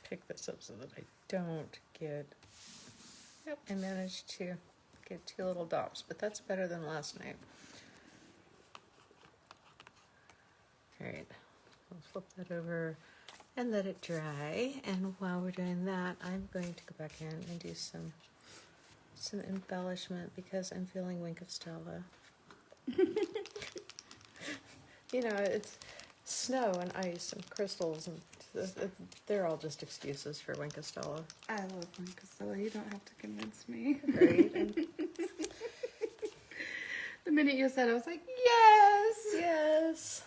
Pick this up so that I don't get. Yep, I managed to get 2 little dots, but that's better than last night. All right, I'll flip that over and let it dry. And while we're doing that, I'm going to go back in and do some embellishment because I'm feeling Wink of Stella. You know, it's snow and ice and crystals, and they're all just excuses for Wink of Stella. I love Wink of Stella. You don't have to convince me. Right? And The minute you said it, I was like, yes! yes.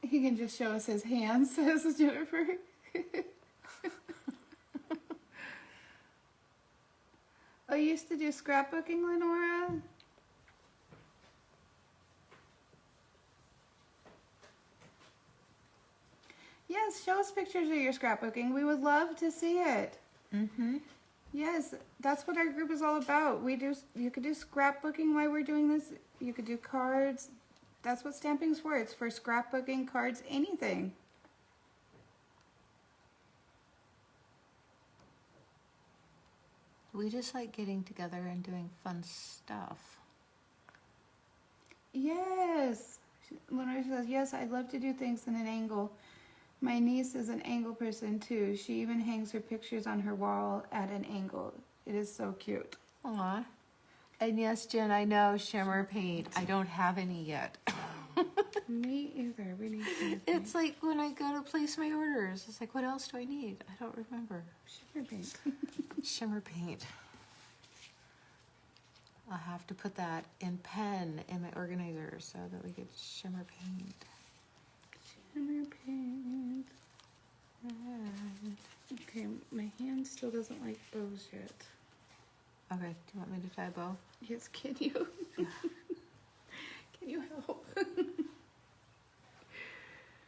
He can just show us his hands, says Jennifer. I used to do scrapbooking, Lenora. Yes, show us pictures of your scrapbooking. We would love to see it. Mm-hmm. Yes, that's what our group is all about. You could do scrapbooking while we're doing this. You could do cards. That's what stamping's for. It's for scrapbooking, cards, anything. We just like getting together and doing fun stuff. Yes. Lenore says, yes, I love to do things in an angle. My niece is an angle person too. She even hangs her pictures on her wall at an angle. It is so cute. Aw. And yes, Jen, I know shimmer paint. I don't have any yet. Me either. We need to. It's like when I go to place my orders. It's like, what else do I need? I don't remember. Shimmer paint. Shimmer paint. I'll have to put that in pen in my organizer so that we get shimmer paint. Shimmer paint. Right. Okay, my hand still doesn't like bows yet. Okay, do you want me to tie a bow? Yes, can you? Can you help?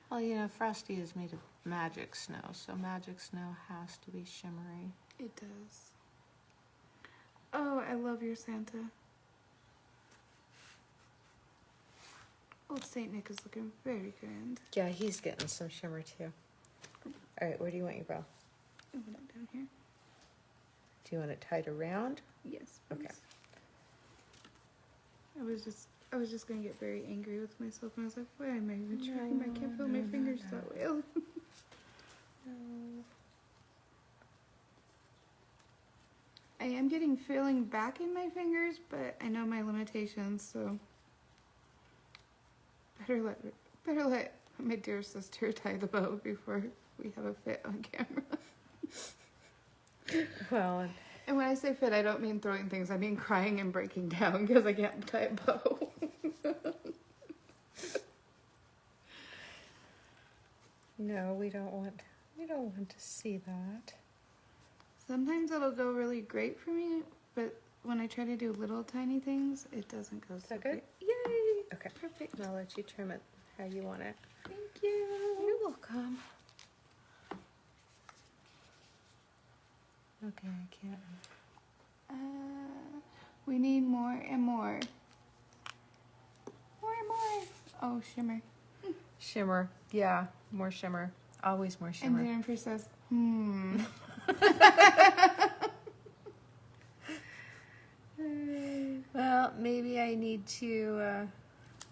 Well, you know, Frosty is made of magic snow, so magic snow has to be shimmery. It does. Oh, I love your Santa. Old Saint Nick is looking very grand. Yeah, he's getting some shimmer too. All right, where do you want your bow? I want it down here. Do you want it tied around? Yes. Okay. Please. I was just gonna get very angry with myself, and I was like, why am I even trying? I can't feel my fingers that well. I am getting feeling back in my fingers, but I know my limitations, so better let my dear sister tie the bow before we have a fit on camera. Well, And when I say fit, I don't mean throwing things. I mean crying and breaking down because I can't tie a bow. no, we don't want to see that. Sometimes it'll go really great for me, but when I try to do little tiny things, it doesn't go so that good? great. Yay! Okay. Perfect. I'll let you trim it how you want it. Thank you. You're welcome. Okay, I can't. We need more and more. More and more. Oh, shimmer. Shimmer. Yeah, more shimmer. Always more shimmer. And Jennifer says, Well, maybe I need to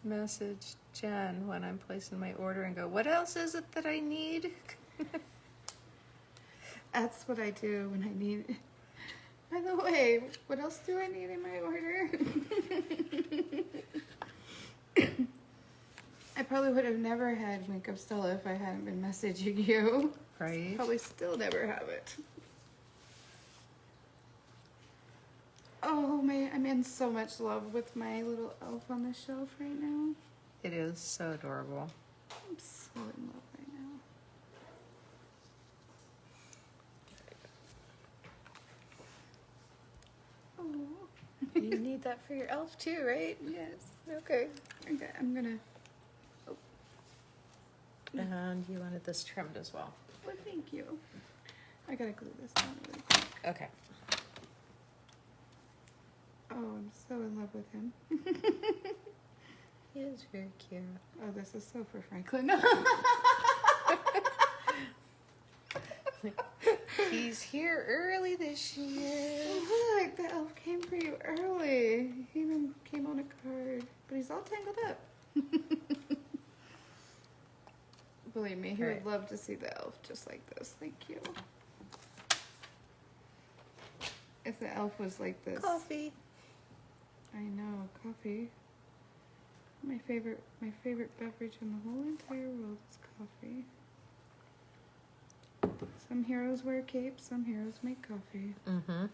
message Jen when I'm placing my order and go, what else is it that I need? That's what I do when I need. By the way, what else do I need in my order? I probably would have never had Wink of Stella if I hadn't been messaging you. Right? Probably still never have it. Oh man, I'm in so much love with my little elf on the shelf right now. It is so adorable. I'm so in love right now. Oh. You need that for your elf too, right? Yes. Okay. Okay, I'm gonna. And you wanted this trimmed as well. Well, thank you. I gotta glue this down really quick. Okay. Oh, I'm so in love with him. He is very cute. Oh, this is so for Franklin. He's here early this year. Oh, look, the elf came for you early. He even came on a card, but he's all tangled up. Believe me, he Right. would love to see the elf just like this. Thank you. If the elf was like this. Coffee. I know, coffee. My favorite beverage in the whole entire world is coffee. Some heroes wear capes, some heroes make coffee. Mm-hmm.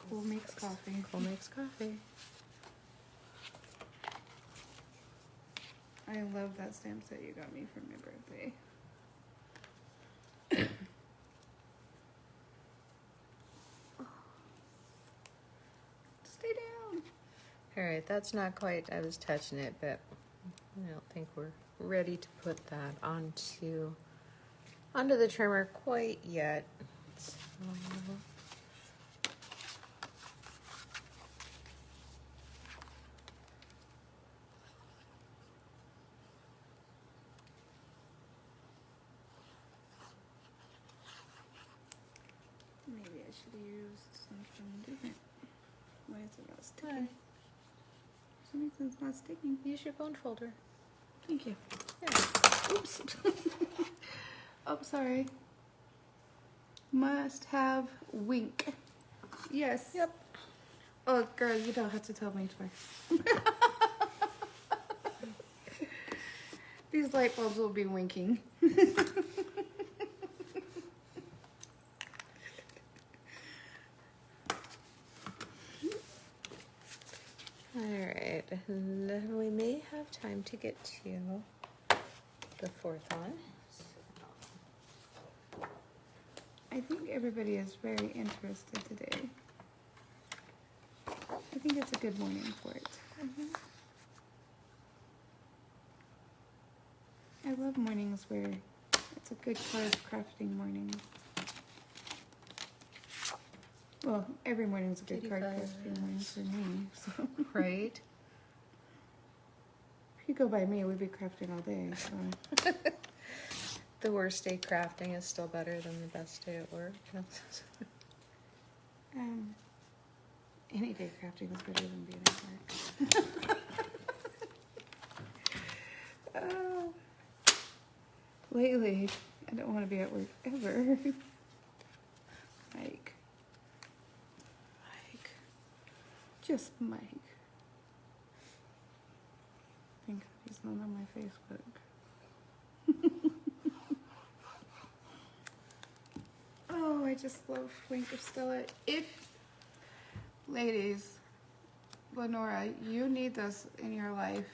Cool makes coffee. Cole makes coffee. I love that stamp set you got me for my birthday. Stay down. All right, that's not quite, I was touching it, but I don't think we're ready to put that onto the trimmer quite yet. So, Maybe I should have used something different. Why is it not sticking? For some reason it's not sticking. use your bone folder. Thank you. Yeah. Oops. Oh, sorry. Must have wink. Yes. Yep. Oh, girl, you don't have to tell me twice. These light bulbs will be winking. All right, and we may have time to get to the fourth one. I think everybody is very interested today. I think it's a good morning for it. I love mornings where it's a good card crafting morning. Well, every morning's a good Kitty card fuzz. crafting morning for me. So Right? if you go by me, we'd be crafting all day. So. The worst day crafting is still better than the best day at work. Any day crafting is better than being at work. Oh. Lately, I don't want to be at work ever. Mike. Just Mike. Thank God he's not on my Facebook. Oh, I just love Wink of Stella. If, ladies, Lenora, you need this in your life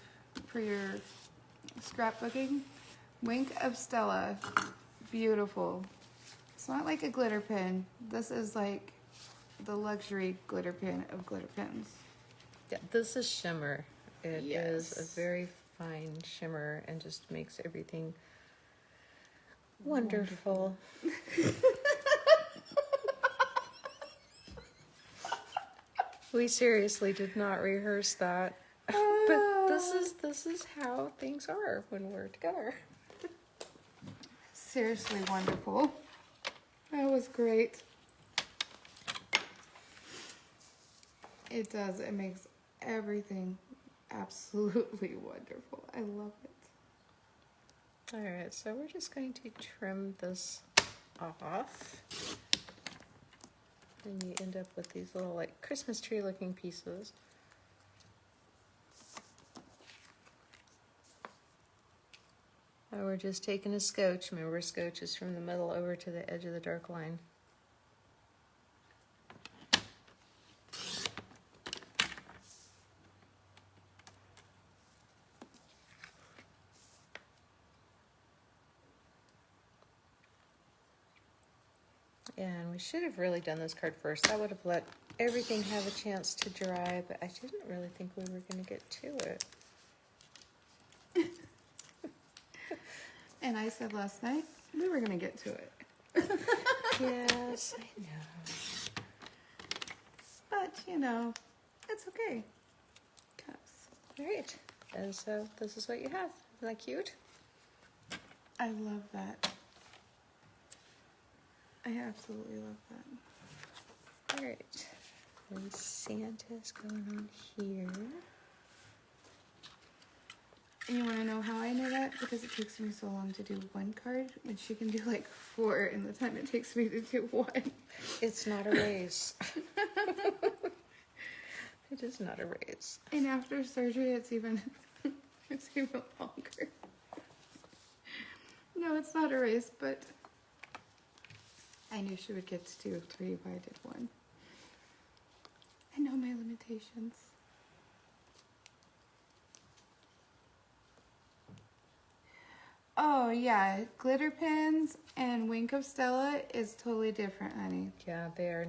for your scrapbooking, Wink of Stella, beautiful. It's not like a glitter pen. This is like the luxury glitter pen of glitter pens. Yeah, this is shimmer. It is Yes. a very fine shimmer and just makes everything wonderful. We seriously did not rehearse that. But this is how things are when we're together. Seriously wonderful. That was great. It does. It makes everything absolutely wonderful. I love it. All right, so we're just going to trim this off. And you end up with these little like Christmas tree looking pieces. And we're just taking a scotch. Remember, scotch is from the middle over to the edge of the dark line. And we should have really done this card first. I would have let everything have a chance to dry, but I didn't really think we were going to get to it. And I said last night we were going to get to it. Yes, I know. But, you know, it's okay. 'Cause All right, and so this is what you have. Isn't that cute? I love that. I absolutely love that. All right, and Santa's going on here. And you want to know how I know that? Because it takes me so long to do one card, and she can do like 4 in the time it takes me to do one. It's not a race. It is not a race. And after surgery, it's even it's even longer. No, it's not a race, but I knew she would get to do 3 if I did 1. I know my limitations. Oh yeah, glitter pens and Wink of Stella is totally different, honey. Yeah, they are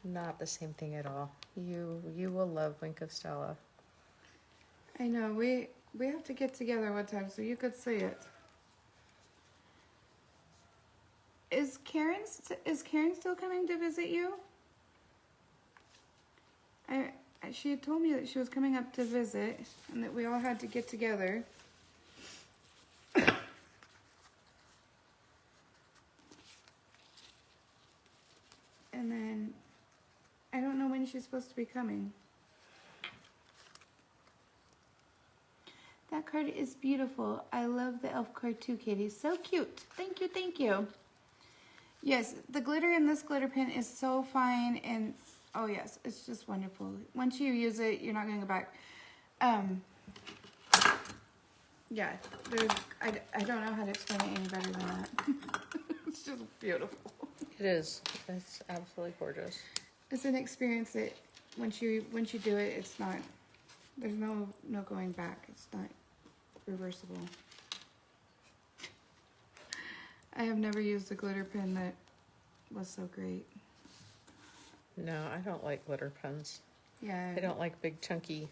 not the same thing at all. You will love Wink of Stella. I know, we have to get together one time so you could see it. Is Karen still coming to visit you? She had told me that she was coming up to visit and that we all had to get together. And then I don't know when she's supposed to be coming. That card is beautiful. I love the elf card too, Katie. So cute. Thank you, thank you. Yes, the glitter in this glitter pen is so fine, and oh yes, it's just wonderful. Once you use it, you're not going to go back. Yeah, I don't know how to explain it any better than that. It's just beautiful. It is. It's absolutely gorgeous. It's an experience that once you do it, it's not. There's no going back. It's not reversible. I have never used a glitter pen that was so great. No, I don't like glitter pens. Yeah. I don't like big chunky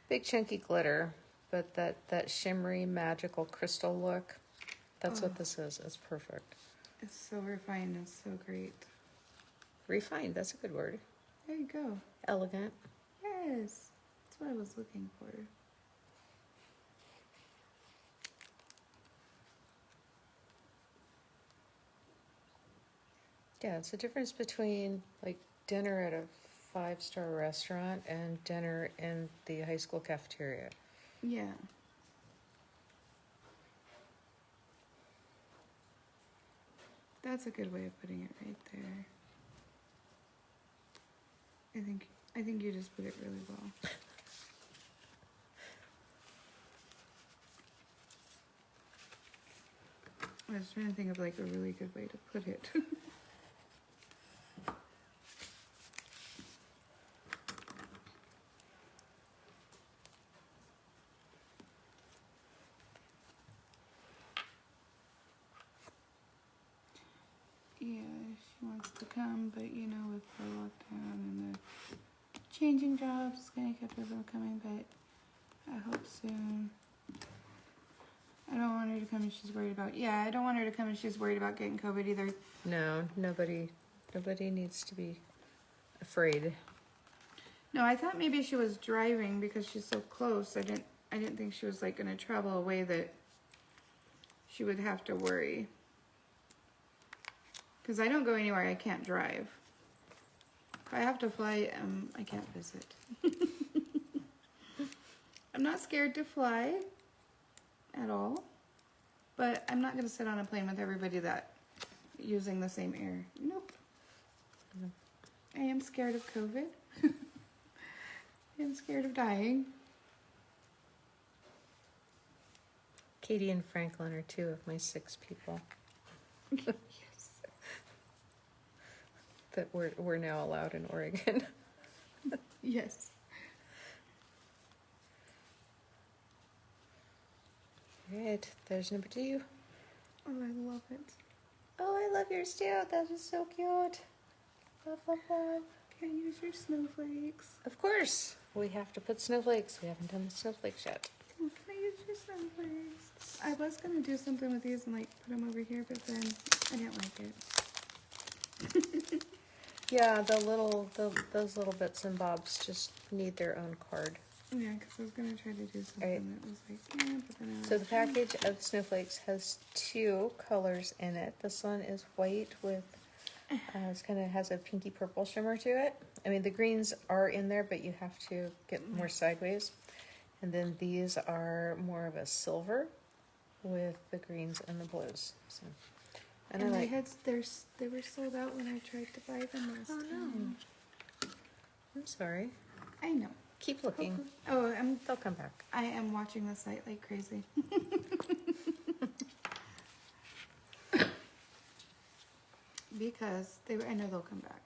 glitter, but that shimmery magical crystal look, that's what this is. It's perfect. It's so refined and so great. Refined, that's a good word. There you go. Elegant. Yes. That's what I was looking for. Yeah, it's the difference between like dinner at a 5-star restaurant and dinner in the high school cafeteria. Yeah. That's a good way of putting it right there. I think you just put it really well. I was trying to think of like a really good way to put it. Yeah, she wants to come, but you know, with the lockdown and the changing jobs, it's gonna keep her from coming, but I hope soon. I don't want her to come and she's worried about, I don't want her to come and she's worried about getting COVID either. No, nobody needs to be afraid. No, I thought maybe she was driving because she's so close. I didn't think she was like gonna travel a way that she would have to worry. Because I don't go anywhere I can't drive. If I have to fly, I can't visit. I'm not scared to fly at all, but I'm not gonna sit on a plane with everybody that using the same air. Nope. No. I am scared of COVID. I am scared of dying. Katie and Franklin are 2 of my 6 people Yes. that we're now allowed in Oregon. Yes. Right, there's number 2. Oh, I love it. Oh, I love yours too. That is so cute. Love, love, love. Can I use your snowflakes? Of course, we have to put snowflakes. We haven't done the snowflakes yet. Oh, can I use your snowflakes? I was gonna do something with these and like put them over here, but then I didn't like it. Yeah, those little bits and bobs just need their own card. Yeah, because I was gonna try to do something Right. that was like, yeah, but then I So the package of snowflakes has 2 colors in it. This one is white with, it's kind of has a pinky purple shimmer to it. I mean, the greens are in there, but you have to get more sideways. And then these are more of a silver with the greens and the blues. So, and I my like. heads, they were sold out when I tried to buy them last Oh time. no! I'm sorry. I know. Keep looking. Oh, They'll come back. I am watching the site like crazy. Because I know they'll come back.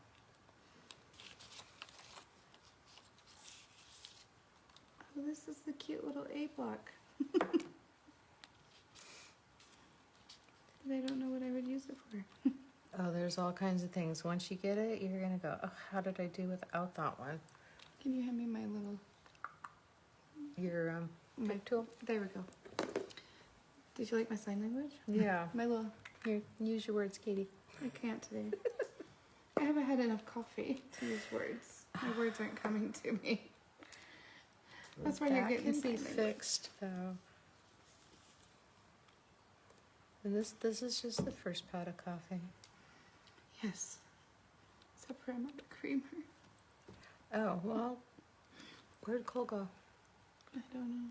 Oh, this is the cute little A block. But I don't know what I would use it for. Oh, there's all kinds of things. Once you get it, you're gonna go, oh, how did I do without that one? Can you hand me my little... Your My pick tool? There we go. Did you like my sign language? Yeah. My little Here, use your words, Katie. I can't today. I haven't had enough coffee to use words. My words aren't coming to me. That's why you're getting can be sign language. fixed though. And this is just the first pot of coffee. Yes. Except for I'm out of creamer. Oh well, where'd Cole go? I don't know.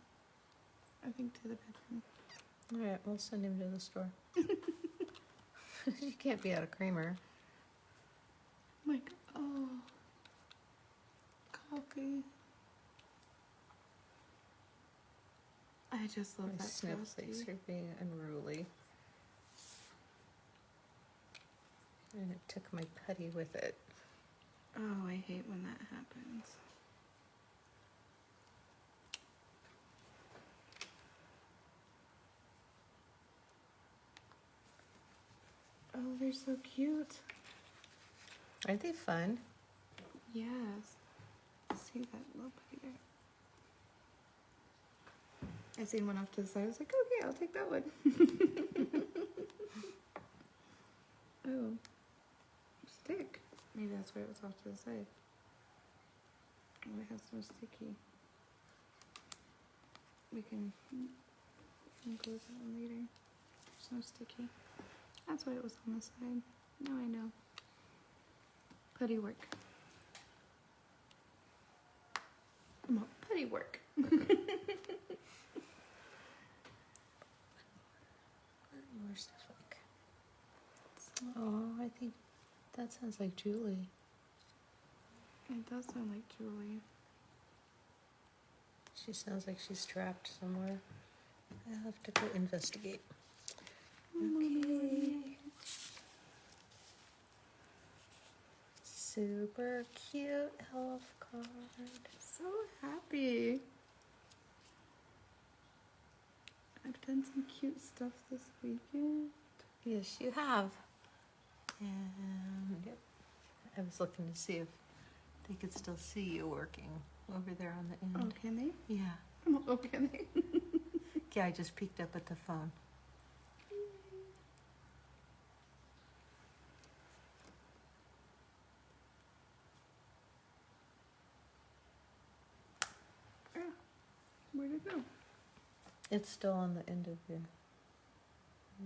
I think to the bedroom. All right, we'll send him to the store. You can't be out of creamer. Like, oh, coffee. I just love My that snowflakes toasty. are being unruly. And it took my putty with it. Oh, I hate when that happens. Oh, they're so cute. Aren't they fun? Yes. See that little putty there? I seen one off to the side. I was like, okay, I'll take that one. Oh, stick. Maybe that's why it was off to the side. Oh, it has no sticky. We can close that one later. There's no sticky. That's why it was on the side. Now I know. Putty work. Come on, putty work. More snowflake. Oh, I think that sounds like Julie. It does sound like Julie. She sounds like she's trapped somewhere. I'll have to go investigate. Okay. Super cute elf card. So happy. I've done some cute stuff this weekend. Yes, you have. And yep. I was looking to see if they could still see you working over there on the Oh, end. can they? Yeah. Oh, can they? Yeah, I just peeked up at the phone. Ah, where'd it go? It's still on the end of your.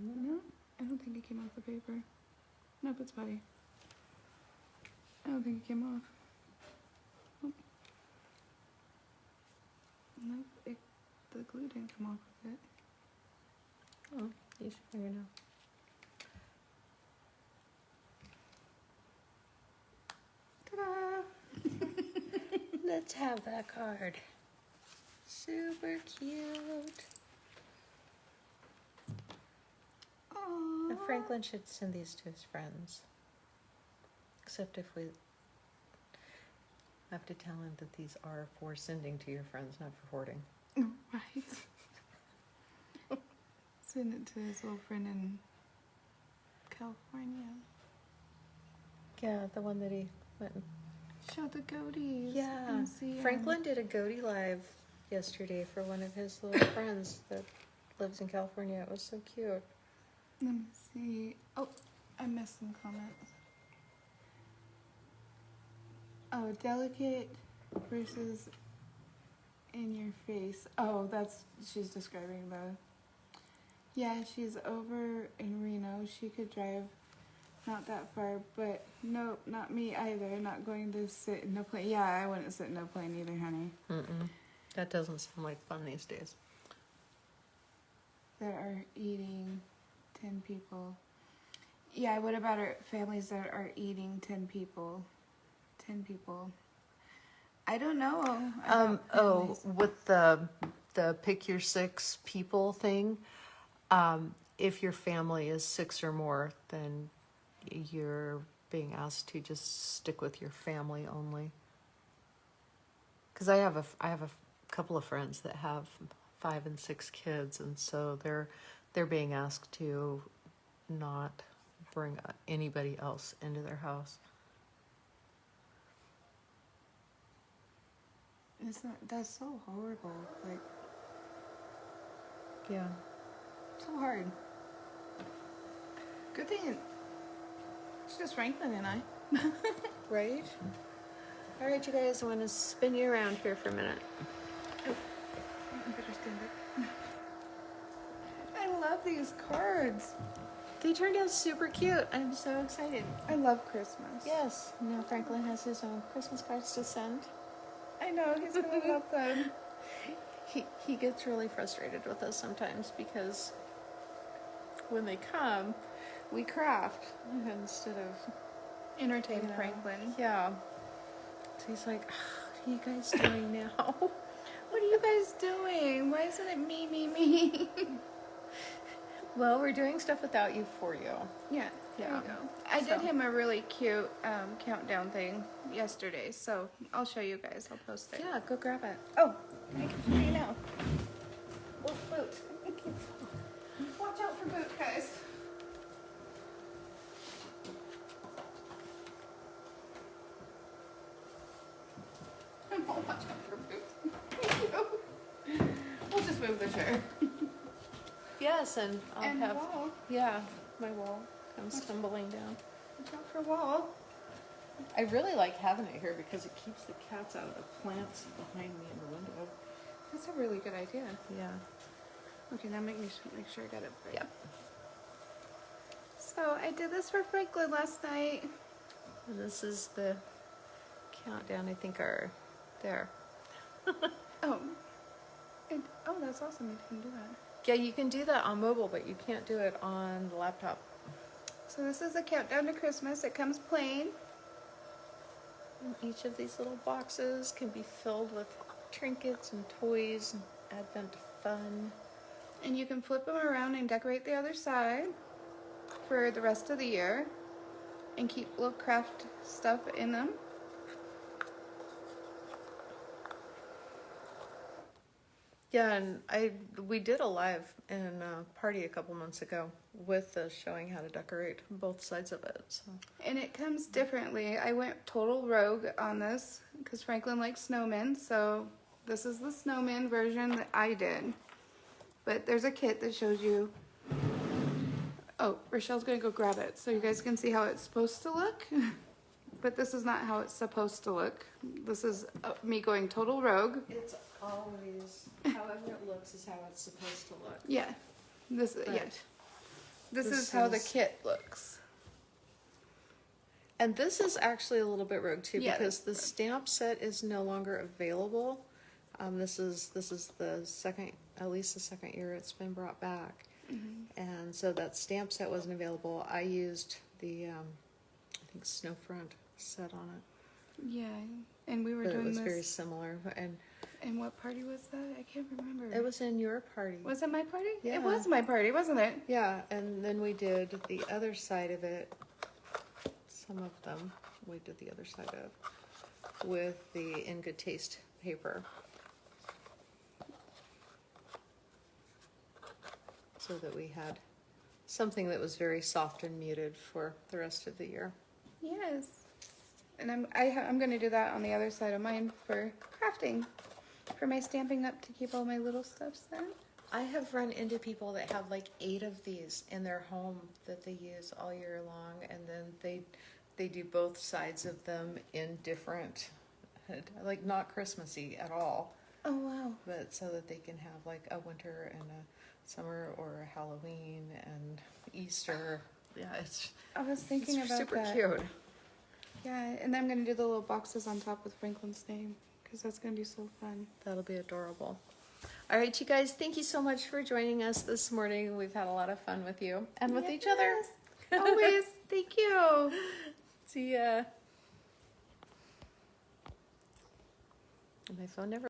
No, I don't think it came off the paper. Nope, it's putty. I don't think it came off. Nope. Nope, the glue didn't come off with it. Oh, you should figure it out. Ta-da! Let's have that card. Super cute. Aww. And Franklin should send these to his friends. Except if we have to tell him that these are for sending to your friends, not for hoarding. Right. Send it to his little friend in California. Yeah, the one that he went. Show the goatees. Yeah, and see, Franklin did a Goatee Live yesterday for one of his little friends that lives in California. It was so cute. Let me see. Oh, I missed some comments. Oh, delicate versus in your face. Oh, that's, she's describing the, yeah, she's over in Reno. She could drive not that far, but nope, not me either. Not going to sit in a plane. Yeah, I wouldn't sit in a plane either, honey. Mm-mm. That doesn't sound like fun these days. That are eating 10 people. Yeah, what about our families that are eating 10 people? 10 people. I don't know. about families. With the pick your 6 people thing, if your family is 6 or more, then you're being asked to just stick with your family only. Because I have a couple of friends that have 5 and 6 kids, and so they're being asked to not bring anybody else into their house. That's so horrible. Like, Yeah. so hard. Good thing it's just Franklin and I. Right? All right, you guys, I want to spin you around here for a minute. I better stand up. I love these cards. They turned out super cute. I'm so excited. I love Christmas. Yes, now Franklin has his own Christmas cards to send. I know, he's gonna love them. He gets really frustrated with us sometimes because when they come, we craft instead of Entertain you know, Franklin. Yeah. So he's like, what are you guys doing now? What are you guys doing? Why isn't it me? Well, we're doing stuff without you for you. Yeah, there Yeah. you go. I did So- him a really cute countdown thing yesterday, so I'll show you guys. I'll post it. Yeah, go grab it. Oh, I can show you now. Oh, boot. Watch out for boot, guys. Watch out for boot. Thank you. We'll just move the chair. Yes, and I'll And have, wall. yeah, my wall comes tumbling down. Watch out for wall. I really like having it here because it keeps the cats out of the plants behind me in the window. That's a really good idea. Yeah. Okay, now make sure I got it right. Yep. So I did this for Franklin last night. And this is the countdown, I think, are there. Oh. Oh, that's awesome. You can do that. Yeah, you can do that on mobile, but you can't do it on the laptop. So this is a countdown to Christmas. It comes plain. And each of these little boxes can be filled with trinkets and toys and Advent fun. And you can flip them around and decorate the other side for the rest of the year. And keep little craft stuff in them. Yeah, and we did a live in a party a couple months ago with showing how to decorate both sides of it. So. And it comes differently. I went total rogue on this because Franklin likes snowmen. So this is the snowman version that I did. But there's a kit that shows you. Oh, Rochelle's going to go grab it so you guys can see how it's supposed to look. But this is not how it's supposed to look. This is me going total rogue. It's always, however it looks is how it's supposed to look. Yeah. This But yeah. This this is how the is- kit looks. And this is actually a little bit rogue too, Yeah, because the that's rogue. stamp set is no longer available. This is the second, at least the second year it's been brought back. And so that stamp set wasn't available. I used the, I think Snowfront set on it, Yeah. And we were but it doing was this. very similar. And And what party was that? I can't remember. it was in your party. Was it my party? Yeah. It was my party, wasn't it? Yeah, and then we did the other side of it. Some of them we did the other side of with the In Good Taste paper. So that we had something that was very soft and muted for the rest of the year. Yes. And I'm going to do that on the other side of mine for crafting, for my Stampin' Up to keep all my little stuffs in. I have run into people that have like 8 of these in their home that they use all year long, and then they do both sides of them in different, like not Christmassy at all, Oh wow. but so that they can have like a winter and a summer or a Halloween and Easter. Yeah, it's I was thinking about super that. cute. Yeah, and I'm going to do the little boxes on top with Franklin's name because that's going to be so fun. That'll be adorable. All right, you guys, thank you so much for joining us this morning. We've had a lot of fun with you and with each other. Yes, always. Thank you. See ya. My phone never